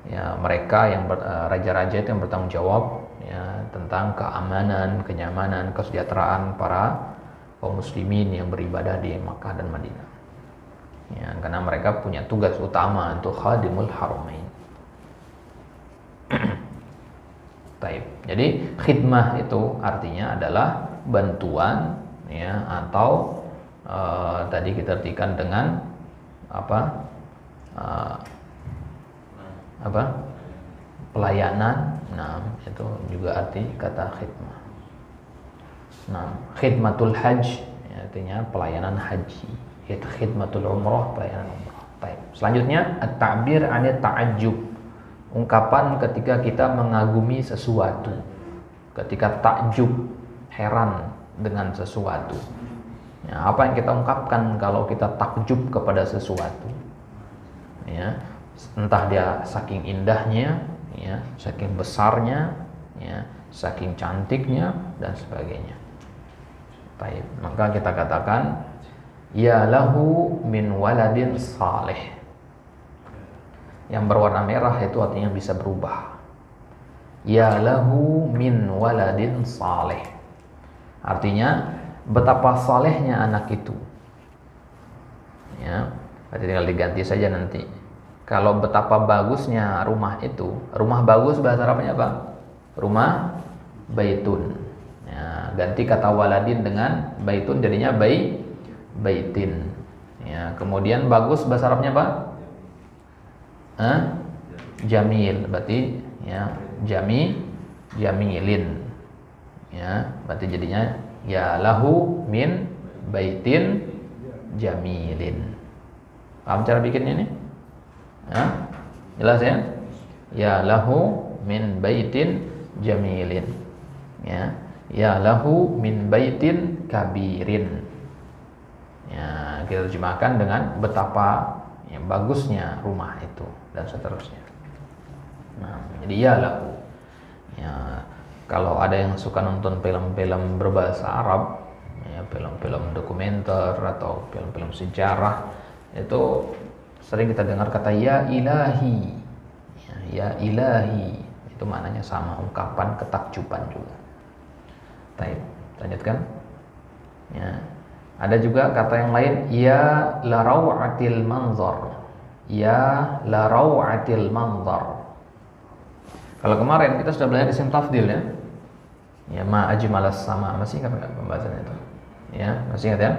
ya mereka yang raja-raja itu yang bertanggung jawab ya tentang keamanan, kenyamanan, kesejahteraan para kaum muslimin yang beribadah di Makkah dan Madinah. Ya, karena mereka punya tugas utama untuk khadimul haramain. Taib. Jadi khidmah itu artinya adalah bantuan ya atau tadi kita artikan dengan apa? Pelayanan. Nah, itu juga arti kata khidmah. Nah, khidmatul hajj ya, artinya pelayanan haji. Itu khidmatul umrah, pelayanan umrah. Taib. Selanjutnya at-ta'bir 'anil ta'ajjub. Ungkapan ketika kita mengagumi sesuatu, ketika takjub, heran dengan sesuatu. Ya, apa yang kita ungkapkan kalau kita takjub kepada sesuatu? Ya, entah dia saking indahnya, ya, saking besarnya, ya, saking cantiknya dan sebagainya. Baik, maka kita katakan ya lahu min waladin salih. Yang berwarna merah itu artinya bisa berubah. Ya lahu min waladin salih. Artinya betapa salehnya anak itu. Ya, berarti tinggal diganti saja nanti. Kalau betapa bagusnya rumah itu, rumah bagus bahasa Arabnya apa? Rumah baitun. Ya, ganti kata waladin dengan baitun jadinya baitin. Ya, kemudian bagus bahasa Arabnya apa? Jamil, berarti ya jamilin. Ya, berarti jadinya ya lahu min baitin jamilin. Paham cara bikinnya ini? Jelas ya? Ya lahu min baitin jamilin. Ya lahu min baitin kabirin. Ya, kita terjemahkan dengan betapa ya, bagusnya rumah itu dan seterusnya. Nah, jadi ya lahu. Ya, kalau ada yang suka nonton film-film berbahasa Arab, ya, film-film dokumenter atau film-film sejarah, itu sering kita dengar kata ya ilahi. Ya ilahi, itu maknanya sama, ungkapan ketakjuban juga. Baik, lanjutkan. Ya. Ada juga kata yang lain, ya la rawatil manzar. Ya la rawatil manzar. Kalau kemarin kita sudah belajar isim tafdil ya. Ya ma ajmalas sama, masih ingat enggak pembahasannya itu? Ya, masih ingat ya?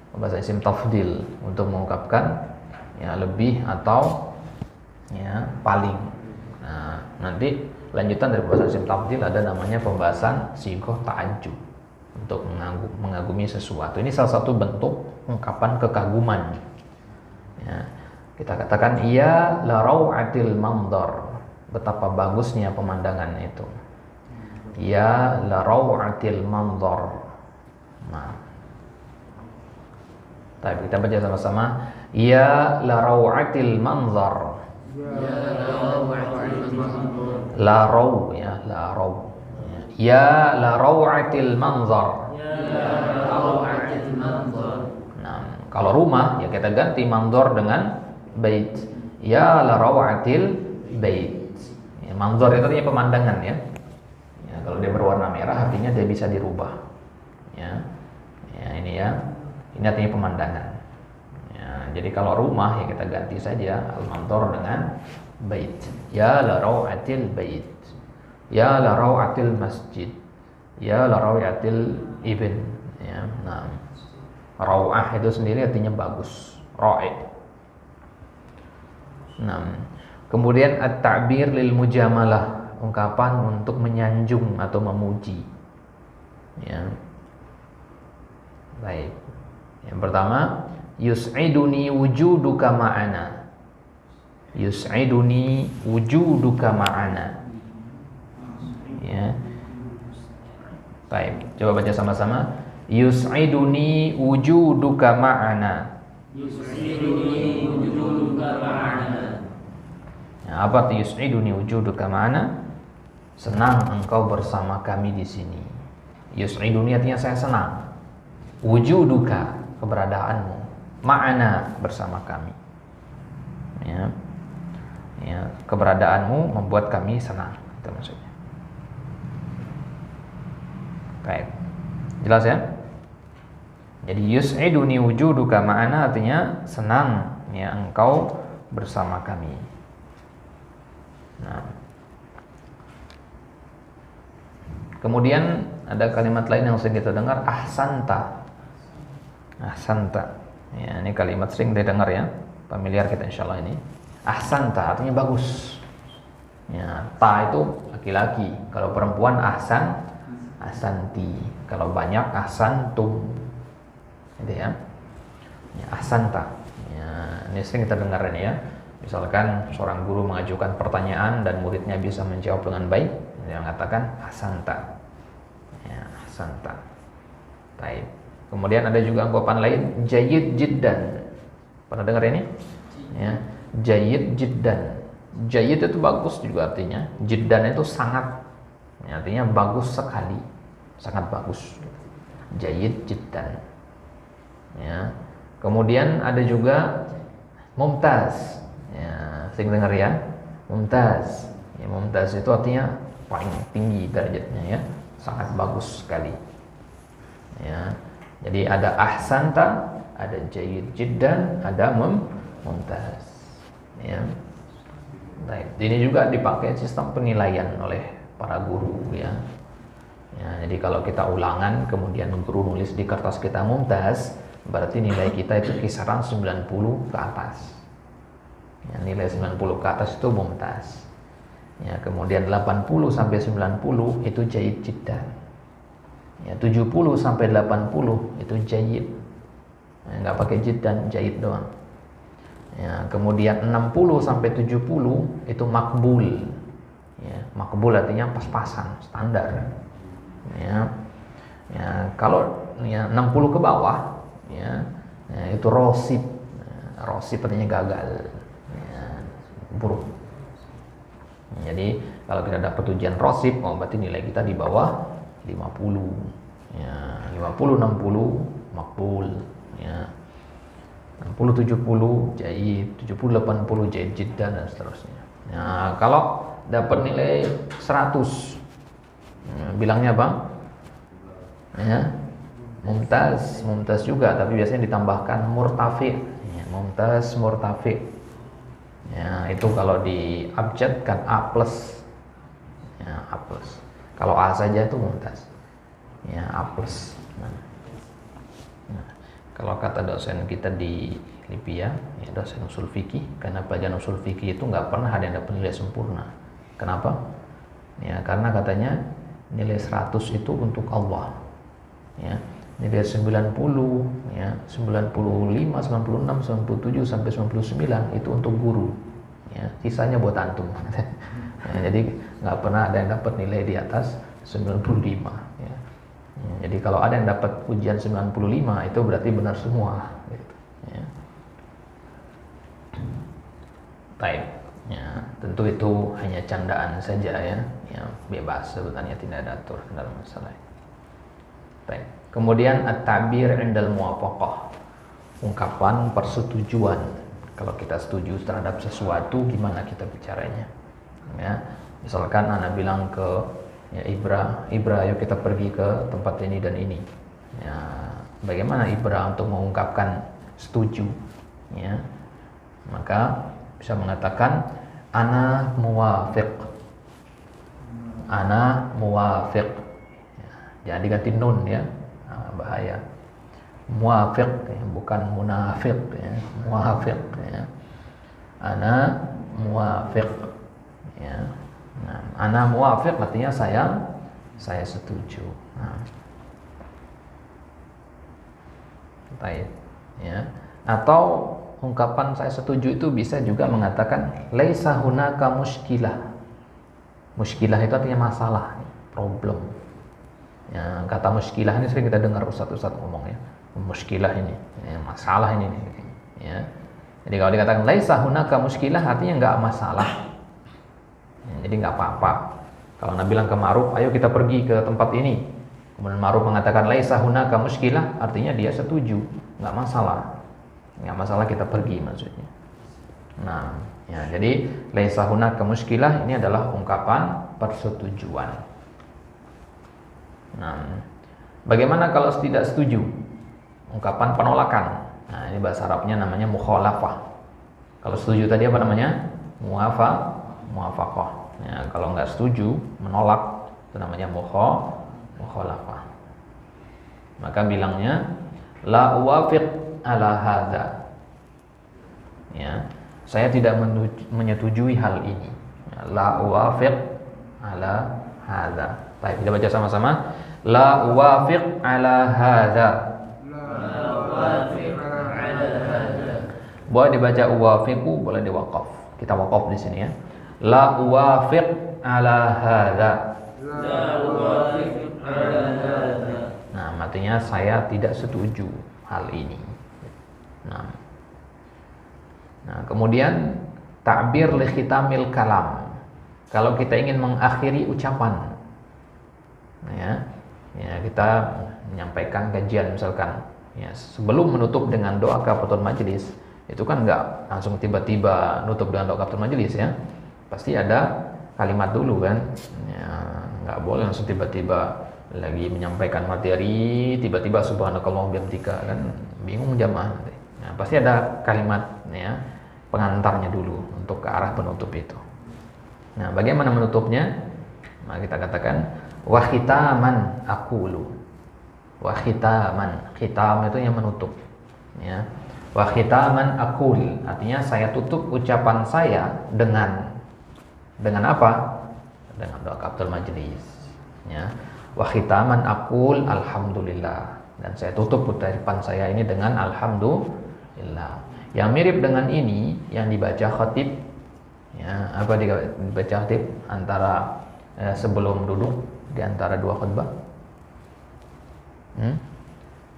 Pembahasan isim tafdil untuk mengungkapkan ya lebih atau ya paling. Nah, nanti lanjutan dari pembahasan isim tafdil ada namanya pembahasan sighah ta'ajjub untuk mengagumi sesuatu. Ini salah satu bentuk ungkapan kekaguman. Ya, kita katakan ya la rawatil manzar. Betapa bagusnya pemandangan itu. Ya la rawatil manzar. Nah, tapi kita baca sama-sama. Ya la rawatil manzar. La raw ya, la raw. Ya la rawatil manzar. Nah, kalau rumah ya kita ganti manzar dengan bait. Ya la rawatil bait. Ya, manzar itu artinya pemandangan ya. Ya, kalau dia berwarna merah artinya dia bisa dirubah. Ya. Ya, ini ya. Ini artinya pemandangan. Jadi kalau rumah ya kita ganti saja al-manzar dengan bait. Ya la rawatil bait. Ya la rawatil masjid. Ya la rawatil ibn. Ya, nah. Rawah itu sendiri artinya bagus. Ra'i. Nah, kemudian at-ta'bir lil mujamalah, ungkapan untuk menyanjung atau memuji. Ya. Baik. Yang pertama, yus'iduni wujuduka ma'ana. Yus'iduni wujuduka ma'ana. Ya. Baik, coba baca sama-sama. Yus'iduni wujuduka ma'ana.
Yus'iduni wujuduka ma'ana.
Ya, apa tuh yus'iduni wujuduka ma'ana? Senang engkau bersama kami di sini. Yus'iduni artinya saya senang. Wujuduka, keberadaanmu. Ma'ana, bersama kami. Ya. Ya, keberadaanmu membuat kami senang. Itu maksudnya. Baik. Jelas ya? Jadi yus'iduni wujuduka ma'ana artinya senang ya engkau bersama kami. Nah. Kemudian ada kalimat lain yang sering kita dengar, ahsanta. Ahsanta. Ya, ini kalimat sering kita dengar ya. Familiar kita insyaallah ini. Ahsanta artinya bagus. Ya, ta itu laki-laki. Kalau perempuan ahsan, ahsanti. Kalau banyak ahsantum. Gitu ya. Ya, ahsanta. Ya, ini sering kita dengar ini ya. Misalkan seorang guru mengajukan pertanyaan dan muridnya bisa menjawab dengan baik, dia mengatakan ahsanta. Ya, ahsanta. Baik. Kemudian ada juga anggapan lain, jayyid jiddan. Pernah dengar ini? Ya, jayyid jiddan. Jayyid itu bagus juga artinya. Jiddan itu sangat. Ya, artinya bagus sekali. Sangat bagus. Jayyid jiddan. Ya. Kemudian ada juga mumtaz. Ya, sering dengar ya. Mumtaz. Ya, mumtaz itu artinya paling tinggi derajatnya ya. Sangat bagus sekali. Ya. Jadi ada ahsanta, ada jayyid jiddan, ada mumtaz. Ya. Baik. Ini juga dipakai sistem penilaian oleh para guru ya. Ya, jadi kalau kita ulangan kemudian guru nulis di kertas kita mumtaz, berarti nilai kita itu kisaran 90 ke atas. Ya, nilai 90 ke atas itu mumtaz. Ya, kemudian 80 sampai 90 itu jayyid jiddan. Ya, 70 sampai 80 itu jayyid. Ya, enggak pakai jiddan, jayyid doang. Ya, kemudian 60 sampai 70 itu makbul. Ya, makbul artinya pas-pasan, standar. Ya. Ya, kalau ya 60 ke bawah ya, ya itu rosib. Ya, rosib artinya gagal. Ya, buruk. Jadi kalau kita dapat ujian rosib, oh berarti nilai kita di bawah 50. Ya, 50 60 makbul. Ya. 60 70 jayyid, 70 80 jayyid jiddan dan seterusnya. Nah, kalau dapat nilai 100 ya, bilangnya apa? Ya, mumtaz, mumtaz juga, tapi biasanya ditambahkan murtafi. Ya, mumtaz murtafi. Ya, itu kalau di abjad kan A+. Ya, A+. Kalau A saja itu mumtaz. Ya, A+. Nah, kalau kata dosen kita di Libya, ya dosen usul fikih, karena pelajaran usul fikih itu nggak pernah ada yang dapat nilai sempurna. Kenapa? Ya, karena katanya nilai 100 itu untuk Allah. Ya, nilai 90, ya, 95, 96, 97 sampai 99 itu untuk guru. Ya, sisanya buat antum. Ya, jadi nggak pernah ada yang dapat nilai di atas 95. Ya. Ya, jadi kalau ada yang dapat ujian 95 itu berarti benar semua. Gitu. Ya. Baik. Ya, tentu itu hanya candaan saja ya, ya bebas sebenarnya tidak ada aturan dalam masalah. Baik. Kemudian at-ta'bir 'indal muwafaqah. Ungkapan persetujuan. Kalau kita setuju terhadap sesuatu, gimana kita bicaranya? Ya, misalkan anak bilang ke ya Ibra, ayo kita pergi ke tempat ini dan ini. Ya, bagaimana Ibra untuk mengungkapkan setuju? Ya, maka bisa mengatakan ana muwafiq. Ana muwafiq. Ya, jangan diganti nun ya, nah, bahaya. Muwafiq ya, bukan munafiq ya, muwafiq ya. Ana muwafiq ya. Nah, ana muwafiq artinya saya setuju. Nah. Baik ya. Atau ungkapan saya setuju itu bisa juga mengatakan laisa hunaka muskilah. Muskilah itu artinya masalah, problem. Ya, kata muskilah ini sering kita dengar ustaz-ustaz ngomong ya. Muskilah ini, ya, masalah ini. Ya. Jadi kalau dikatakan laisa hunaka muskilah artinya enggak masalah. Ya, jadi enggak apa-apa. Kalau Nabi bilang ke Ma'ruf, ayo kita pergi ke tempat ini. Kemudian Ma'ruf mengatakan laisa hunaka muskilah, artinya dia setuju, enggak masalah. Enggak masalah kita pergi maksudnya. Nah, ya, jadi laisa hunaka muskilah ini adalah ungkapan persetujuan. Nah, bagaimana kalau tidak setuju? Ungkapan penolakan. Nah, ini bahasa Arabnya namanya mukhalafah. Kalau setuju tadi apa namanya? Muwafaqah. Ya, kalau nggak setuju, menolak, itu namanya mukhalafah. Maka bilangnya la uwafiq ala hadza. Ya, saya tidak menyetujui hal ini. La uwafiq ala hadza. Baik, kita baca sama-sama. La uwafiq ala hadza. Boleh dibaca uwafiqu, boleh diwaqaf. Kita waqaf di sini ya. La uwafiq ala hadza. Nah, artinya saya tidak setuju hal ini. Nah, kemudian ta'bir li khitamil kalam. Kalau kita ingin mengakhiri ucapan, ya kita menyampaikan kajian misalkan, ya sebelum menutup dengan doa kafatul majelis, itu kan nggak langsung tiba-tiba nutup dengan doa kafatul majelis ya, pasti ada kalimat dulu kan, ya nggak boleh langsung tiba-tiba lagi menyampaikan materi, tiba-tiba subhanakallah bihamdika, kan bingung jamaah nanti. Nah, pasti ada kalimat ya pengantarnya dulu untuk ke arah penutup itu. Nah, bagaimana menutupnya? Nah, kita katakan wa khitaman aqulu. Wa khitaman, khitam itu yang menutup. Ya. Wa khitaman aqul, artinya saya tutup ucapan saya dengan apa? Dengan doa kafatul majelis. Ya. Wa khitaman aqul alhamdulillah, dan saya tutup ucapan saya ini dengan alhamdulillah. Yang mirip dengan ini yang dibaca khatib, ya, apa dibaca khatib antara sebelum duduk di antara dua khutbah.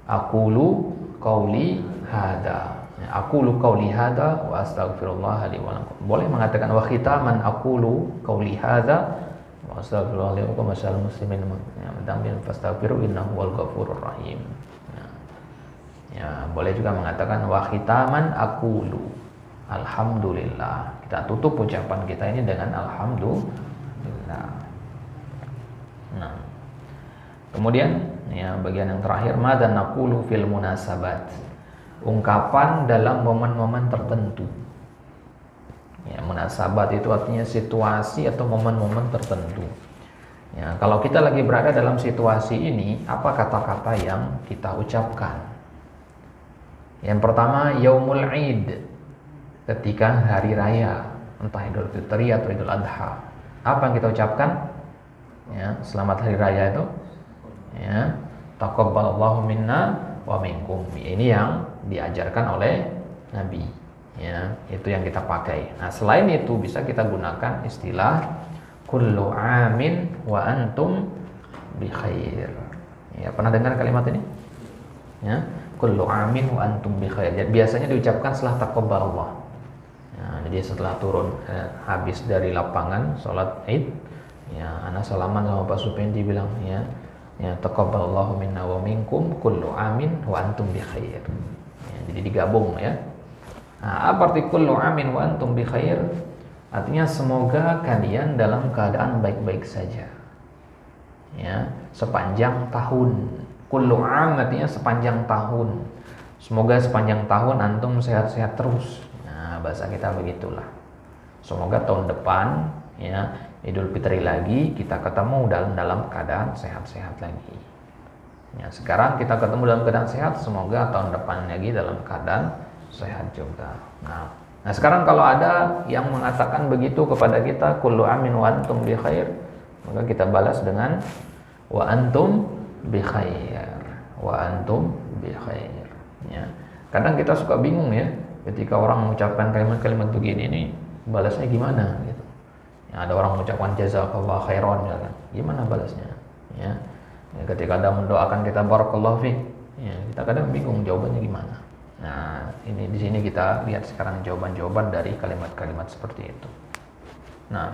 Aqulu qauli hada. Aqulu qauli hada wa astaghfirullah li wa lakum. Boleh mengatakan wa khitaman aqulu qauli hada wa astaghfirullah li wa lakum masyal muslimin mudammin fastaghfiru innahu wal ghafurur rahim. Ya, boleh juga mengatakan wa khitaman aqulu alhamdulillah. Kita tutup ucapan kita ini dengan alhamdulillah. Nah, kemudian ya bagian yang terakhir madza naqulu fil munasabat. Ungkapan dalam momen-momen tertentu. Ya, munasabat itu artinya situasi atau momen-momen tertentu. Ya, kalau kita lagi berada dalam situasi ini, apa kata-kata yang kita ucapkan? Yang pertama, yaumul Id, ketika hari raya, entah Idul Fitri atau Idul Adha. Apa yang kita ucapkan? Ya, selamat hari raya itu. Ya, taqabbalallahu minna wa minkum. Ini yang diajarkan oleh Nabi. Ya, itu yang kita pakai. Nah, selain itu bisa kita gunakan istilah kullu amin wa antum bi khair. Ya, pernah dengar kalimat ini? Ya. Kullu amin wa antum bi khair. Biasanya diucapkan setelah taqabbalallah. Ya, jadi setelah turun habis dari lapangan sholat Id, ya ana salaman sama Pak Supendi bilang ya taqabbalallahu minna wa minkum kullu amin wa antum bi khair. Ya, jadi digabung ya. Nah, apa arti kullu amin wa antum bi khair? Artinya semoga kalian dalam keadaan baik-baik saja. Ya, sepanjang tahun. Kullu am artinya sepanjang tahun. Semoga sepanjang tahun antum sehat-sehat terus. Nah, bahasa kita begitulah. Semoga tahun depan ya Idul Fitri lagi kita ketemu dalam keadaan sehat-sehat lagi. Ya, sekarang kita ketemu dalam keadaan sehat, semoga tahun depan lagi dalam keadaan sehat juga. Nah, sekarang kalau ada yang mengatakan begitu kepada kita, kullu amin wa antum bi khair, maka kita balas dengan wa antum bi khair, wa antum bi khair. Ya. Kadang kita suka bingung ya, ketika orang mengucapkan kalimat-kalimat begini ini balasnya gimana gitu. Ya, ada orang mengucapkan jazakallahu khairan ya kan. Gimana balasnya? Ya. Ya, ketika Anda mendoakan kita barakallahu fiik, ya, kita kadang bingung jawabannya gimana. Nah, ini di sini kita lihat sekarang jawaban-jawaban dari kalimat-kalimat seperti itu. Nah,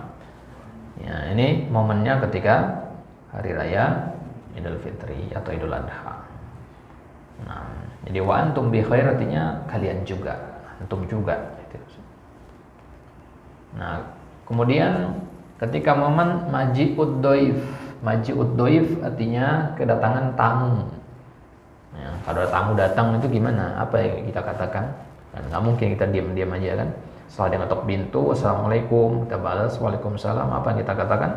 ya ini momennya ketika hari raya Idul Fitri atau Idul Adha. Nah, jadi wa antum bi khair artinya kalian juga, antum juga. Nah, kemudian ketika momen maji'ud doif artinya kedatangan tamu. Ya, kalau tamu datang itu gimana? Apa yang kita katakan? Dan nggak mungkin kita diam-diam aja kan. Setelah dia ngetok pintu, assalamualaikum, kita balas waalaikumsalam. Apa yang kita katakan?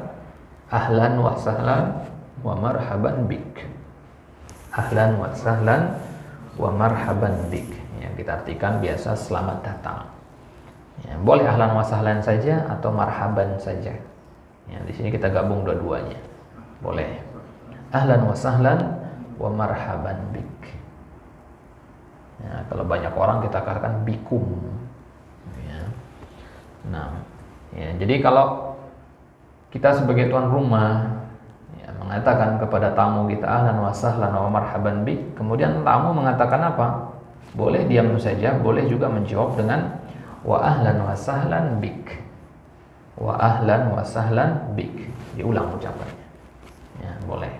Ahlan wa sahlan wa marhaban bik. Ahlan wa sahlan wa marhaban bik. Yang kita artikan biasa selamat datang. Ya, boleh ahlan wa sahlan saja atau marhaban saja. Ya, di sini kita gabung dua-duanya. Boleh. Ahlan wa sahlan wa marhaban bik. Ya, kalau banyak orang kita katakan bikum. Ya. Nah, ya, jadi kalau kita sebagai tuan rumah ya, mengatakan kepada tamu kita ahlan wa sahlan wa marhaban bik, kemudian tamu mengatakan apa? Boleh diam saja, boleh juga menjawab dengan wa ahlan wa sahlan bik. Wa ahlan wa sahlan bik. Diulang ucapannya. Ya, boleh.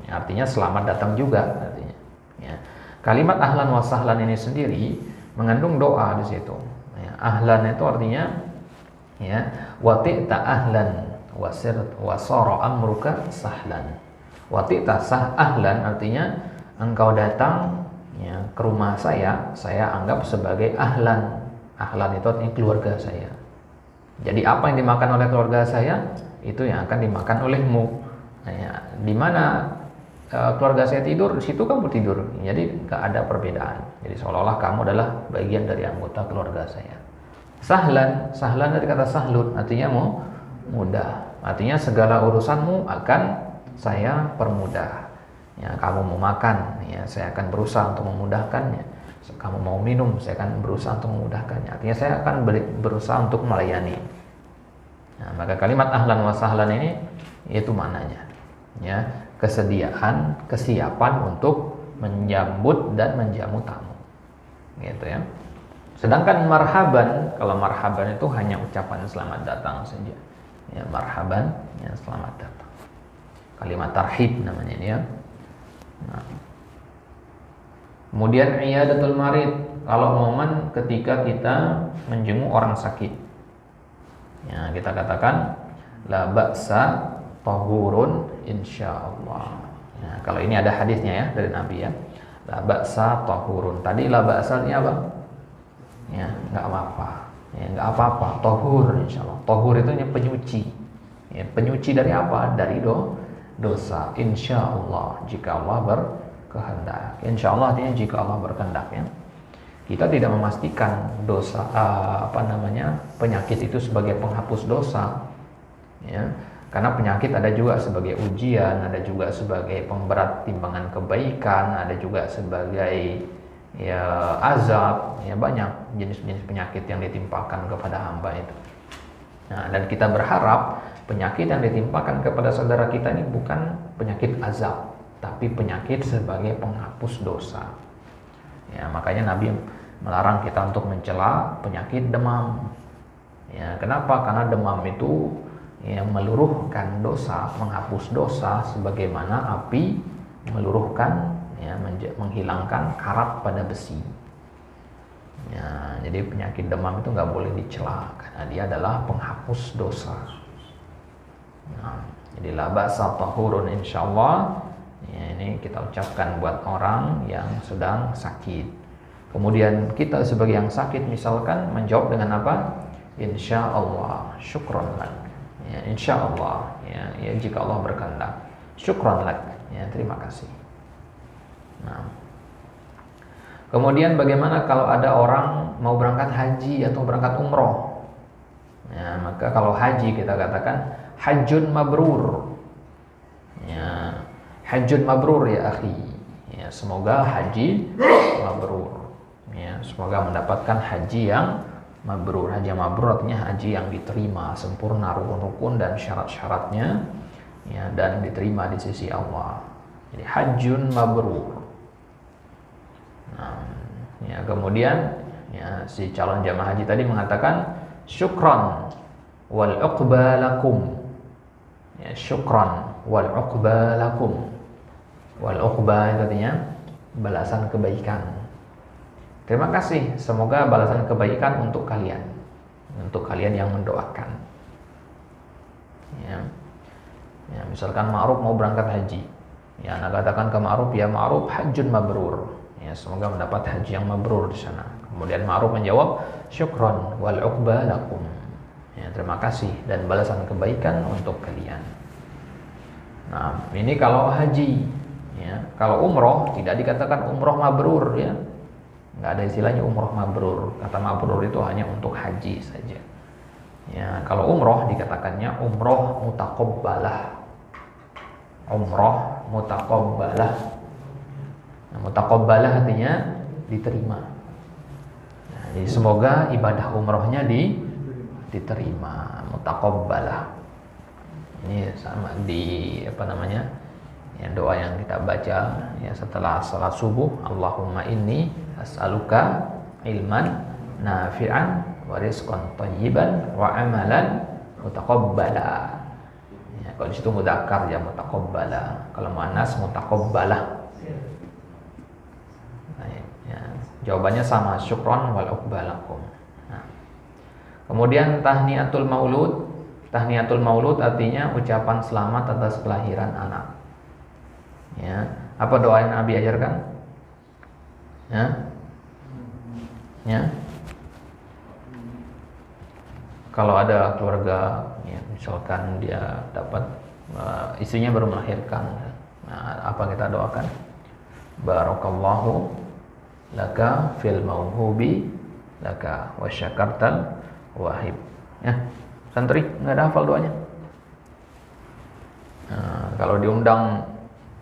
Ya, artinya selamat datang juga artinya. Ya. Kalimat ahlan wa sahlan ini sendiri mengandung doa di situ. Ya, ahlan itu artinya ya wati'ta ahlan wa sara amruka sahlan. Wati'ta sah ahlan artinya engkau datang ya ke rumah saya anggap sebagai ahlan. Ahlan itu artinya keluarga saya. Jadi apa yang dimakan oleh keluarga saya itu yang akan dimakan olehmu. Nah, ya, di mana keluarga saya tidur, di situ kamu tidur. Jadi nggak ada perbedaan. Jadi seolah-olah kamu adalah bagian dari anggota keluarga saya. Sahlan dari kata sahlun, artinya mudah. Artinya segala urusanmu akan saya permudah. Ya, kamu mau makan, ya saya akan berusaha untuk memudahkannya. Kamu mau minum, saya akan berusaha untuk memudahkannya. Artinya saya akan berusaha untuk melayani. Nah, maka kalimat ahlan wa sahlan ini itu maknanya. Ya, kesediaan, kesiapan untuk menyambut dan menjamu tamu. Gitu ya. Sedangkan marhaban, kalau marhaban itu hanya ucapan selamat datang saja. Ya, marhaban, ya selamat datang. Kalimat tarhib namanya ini ya. Nah. Kemudian iyadatul marid, kalau momen ketika kita menjenguk orang sakit. Ya, kita katakan la ba'sa tahurun insyaallah. Ya, kalau ini ada hadisnya ya dari Nabi ya. La ba'sa tahurun. Tadi la ba'sa-nya apa? Ya, enggak apa-apa. Ya, enggak apa-apa, tahur insyaallah. Tahur itu hanya penyuci. Ya, penyuci dari apa? Dari dosa. Insyaallah, jika Allah berkehendak. Insyaallah artinya jika Allah berkehendak ya. Kita tidak memastikan dosa penyakit itu sebagai penghapus dosa. Ya. Karena penyakit ada juga sebagai ujian, ada juga sebagai pemberat timbangan kebaikan, ada juga sebagai ya azab, ya banyak jenis-jenis penyakit yang ditimpakan kepada hamba itu. Nah, dan kita berharap penyakit yang ditimpakan kepada saudara kita ini bukan penyakit azab, tapi penyakit sebagai penghapus dosa. Ya, makanya Nabi melarang kita untuk mencela penyakit demam. Ya, kenapa? Karena demam itu yang meluruhkan dosa, menghapus dosa sebagaimana api meluruhkan, ya, menghilangkan karat pada besi. Ya, jadi penyakit demam itu nggak boleh dicela karena dia adalah penghapus dosa. Nah, jadi la ba'sa tahurun insyaallah. Ya, ini kita ucapkan buat orang yang sedang sakit. Kemudian kita sebagai yang sakit misalkan menjawab dengan apa? Insyaallah, syukron lak. Ya, insyaallah, ya jika Allah berkehendak. Syukron lak. Ya, terima kasih. Nah. Kemudian bagaimana kalau ada orang mau berangkat haji atau berangkat umroh? Ya, maka kalau haji kita katakan hajjun mabrur. Ya, hajjun mabrur ya akhi. Ya, semoga haji mabrur. Ya, semoga mendapatkan haji yang mabrur. Haji mabrur artinya haji yang diterima, sempurna rukun-rukun dan syarat-syaratnya, ya, dan diterima di sisi Allah. Jadi hajjun mabrur. Nah, ya, kemudian ya, si calon jamaah haji tadi mengatakan syukran wal uqba lakum. Ya, syukran wal uqba lakum. Wal uqba itu artinya balasan kebaikan. Terima kasih, semoga balasan kebaikan untuk kalian yang mendoakan. Ya. Ya, misalkan Ma'ruf mau berangkat haji. Ya, anak katakan ke Ma'ruf, ya Ma'ruf hajjun mabrur. Ya, semoga mendapat haji yang mabrur di sana. Kemudian Ma'ruf menjawab, syukran wal uqba lakum. Ya, terima kasih dan balasan kebaikan untuk kalian. Nah, ini kalau haji. Ya, kalau umroh tidak dikatakan umroh mabrur, ya. Nggak ada istilahnya umroh mabrur. Kata mabrur itu hanya untuk haji saja. Ya, kalau umroh dikatakannya umroh mutaqabbalah. Umroh mutaqabbalah. Nah, mutaqabbalah artinya diterima. Nah, jadi semoga ibadah umrohnya diterima, mutaqabbalah. Ini sama di ya, doa yang kita baca ya setelah salat subuh, Allahumma inni as'aluka ilman nafi'an wa rizqan thayyiban wa amalan mutaqabbala. Ya, kalau di situ mudzakkar ya mutaqabbala, kalau muannas mutaqabbalah. Nah, ya, jawabannya sama, syukran wal uqbalakum. Nah, kemudian tahniatul maulud. Tahniatul maulud artinya ucapan selamat atas kelahiran anak. Ya, apa doa yang Nabi ajarkan? Ya, ya. Kalau ada keluarga, ya, misalkan dia dapat istrinya baru melahirkan, nah, apa kita doakan? Barakallahu laka fil mauhubi laka wa syakartal wahib. Ya, santri nggak ada hafal doanya. Nah, kalau diundang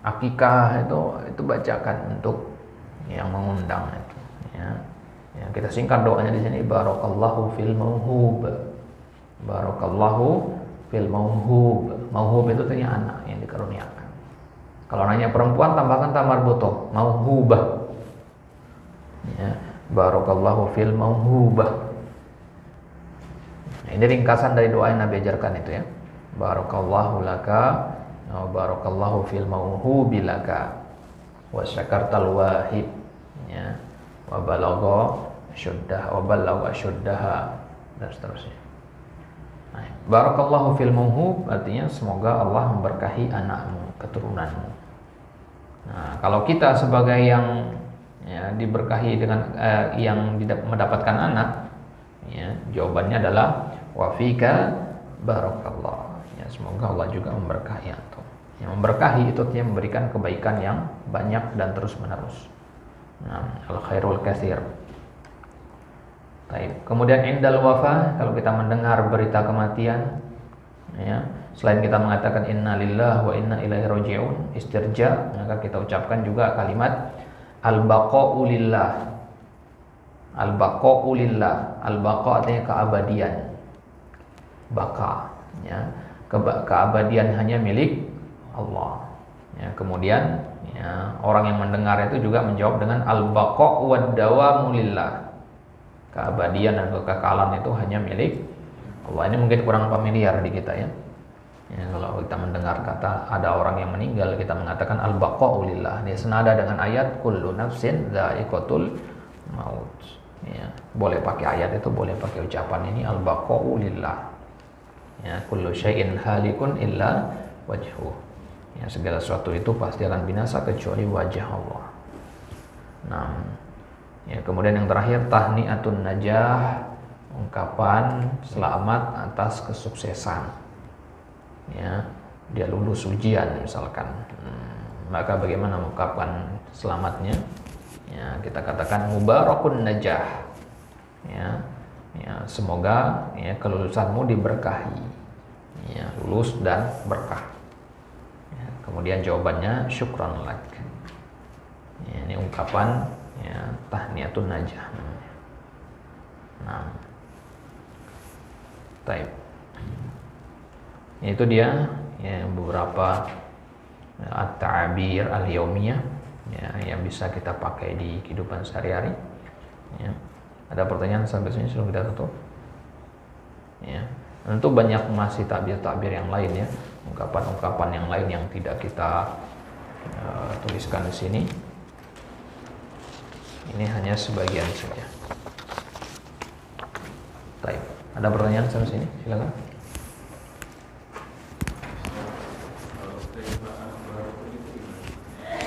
akikah itu bacakan untuk yang mengundang itu. Ya, ya kita singkat doanya di sini, barakallahu fil mauhub. Barakallahu fil mauhub. Mauhub itu artinya anak yang dikaruniakan. Kalau nanya perempuan tambahkan ta marbutoh, mauhubah. Ya, barakallahu fil mauhubah. Nah, ini ringkasan dari doa yang Nabi ajarkan itu ya. Barakallahu laka wa barakallahu fil mauhubi laka wa syakartal wahib. Ya, wa balagha syuddah wa balagha syuddaha dan seterusnya. Nah, barakallahu fil mauhub artinya semoga Allah memberkahi anakmu, keturunanmu. Nah, kalau kita sebagai yang ya, diberkahi dengan yang mendapatkan anak, ya, jawabannya adalah wafika barakallah. Ya, semoga Allah juga memberkahi antum. Yang memberkahi itu artinya memberikan kebaikan yang banyak dan terus menerus. Nah, al khairul katsir. Baik. Kemudian indal wafa, kalau kita mendengar berita kematian, ya, selain kita mengatakan inna lillahi wa inna ilaihi raji'un, istirja, maka kita ucapkan juga kalimat al-baqa'u lillah. Al-baqa'u lillah. Al-baqa' artinya keabadian. Baqa, ya, keabadian hanya milik Allah. Ya, kemudian ya, orang yang mendengar itu juga menjawab dengan al-baqa' wad dawamu lillah. Keabadian dan kekekalan itu hanya milik Allah. Ini mungkin kurang familiar di kita ya. Ya, kalau kita mendengar kata ada orang yang meninggal, kita mengatakan al-baqa'u lillah. Ini senada dengan ayat kullu nafsin dha'iqatul maut. Ya, boleh pakai ayat itu, boleh pakai ucapan ini al-baqa'u lillah. Ya, kullu syai'in halikun illa wajhu. Ya, segala sesuatu itu pasti akan binasa kecuali wajah Allah. Nah, ya, kemudian yang terakhir tahniatun najah, ungkapan selamat atas kesuksesan. Ya, dia lulus ujian misalkan, maka bagaimana mengungkapkan selamatnya? Ya, kita katakan mubarakun najah. Ya, ya, semoga ya, kelulusanmu diberkahi. Ya, lulus dan berkah. Ya, kemudian jawabannya syukran lak. Ya, ini ungkapan ya, tahniatun najah. Nah, taib. Itu dia ya, beberapa at-ta'abir al-yaumiyah ya, yang bisa kita pakai di kehidupan sehari-hari ya. Ada pertanyaan sampai sini sebelum kita tutup ya. Tentu banyak masih takbir-takbir yang lain ya, ungkapan-ungkapan yang lain yang tidak kita tuliskan di sini. Ini hanya sebagian saja. Baik, ada pertanyaan sampai sini? Silakan.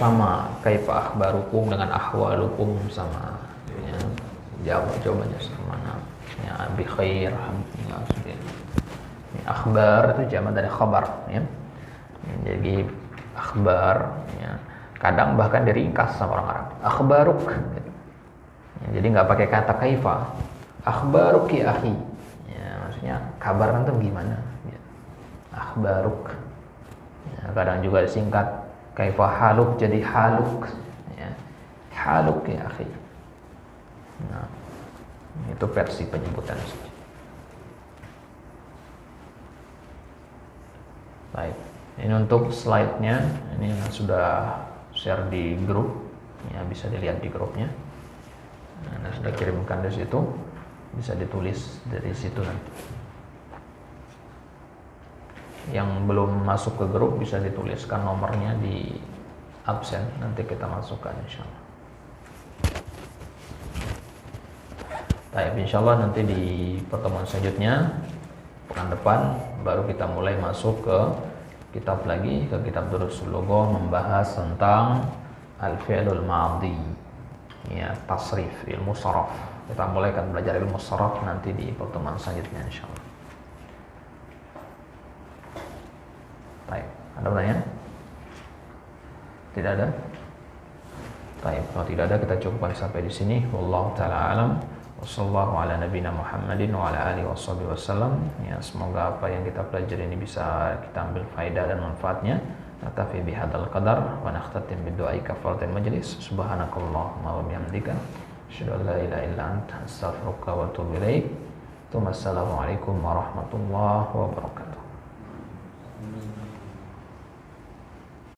Sama kaifa akhbarukum dengan ahwalukum sama ya, jawabannya sama ya, bi khair alhamdulillah. Ini akhbar itu jamak dari khabar ya. Jadi akhbar ya, kadang bahkan diringkas sama orang Arab akhbaruk gitu. Ya, jadi nggak pakai kata kaifa, akhbaruk ya akhi ya, maksudnya kabar antum gimana ya. Akhbaruk ya, kadang juga disingkat kaifa haluk jadi haluk ya. Haluk ya akhi. Nah, itu versi penyebutan saja. Baik, ini untuk slide-nya ini sudah share di grup ya, bisa dilihat di grupnya. Nah, sudah kirimkan dari situ, bisa ditulis dari situ nanti. Yang belum masuk ke grup bisa dituliskan nomornya di absen, nanti kita masukkan insyaallah. Baik, insyaallah nanti di pertemuan selanjutnya pekan depan baru kita mulai masuk ke kitab lagi, ke kitab Durusul Lughah, membahas tentang al-fi'lul madhi ya, tasrif, ilmu saraf. Kita mulai akan belajar ilmu saraf nanti di pertemuan selanjutnya insyaallah. Baik, ada pertanyaan? Tidak ada? Baik, kalau tidak ada kita cukupkan sampai di sini. Wallahu taala alam. Wassallallahu ala nabiyina Muhammadin wa ala alihi washabihi wasallam. Ya, semoga apa yang kita pelajari ini bisa kita ambil faedah dan manfaatnya. Natafi bihadzal qadar wa nakhtatim bidu'ai kafaratil majlis. Subhanakallahumma wa bihamdika asyhadu an la ilaha illa anta astaghfiruka wa atubu ilaik. Assalamualaikum warahmatullahi wabarakatuh.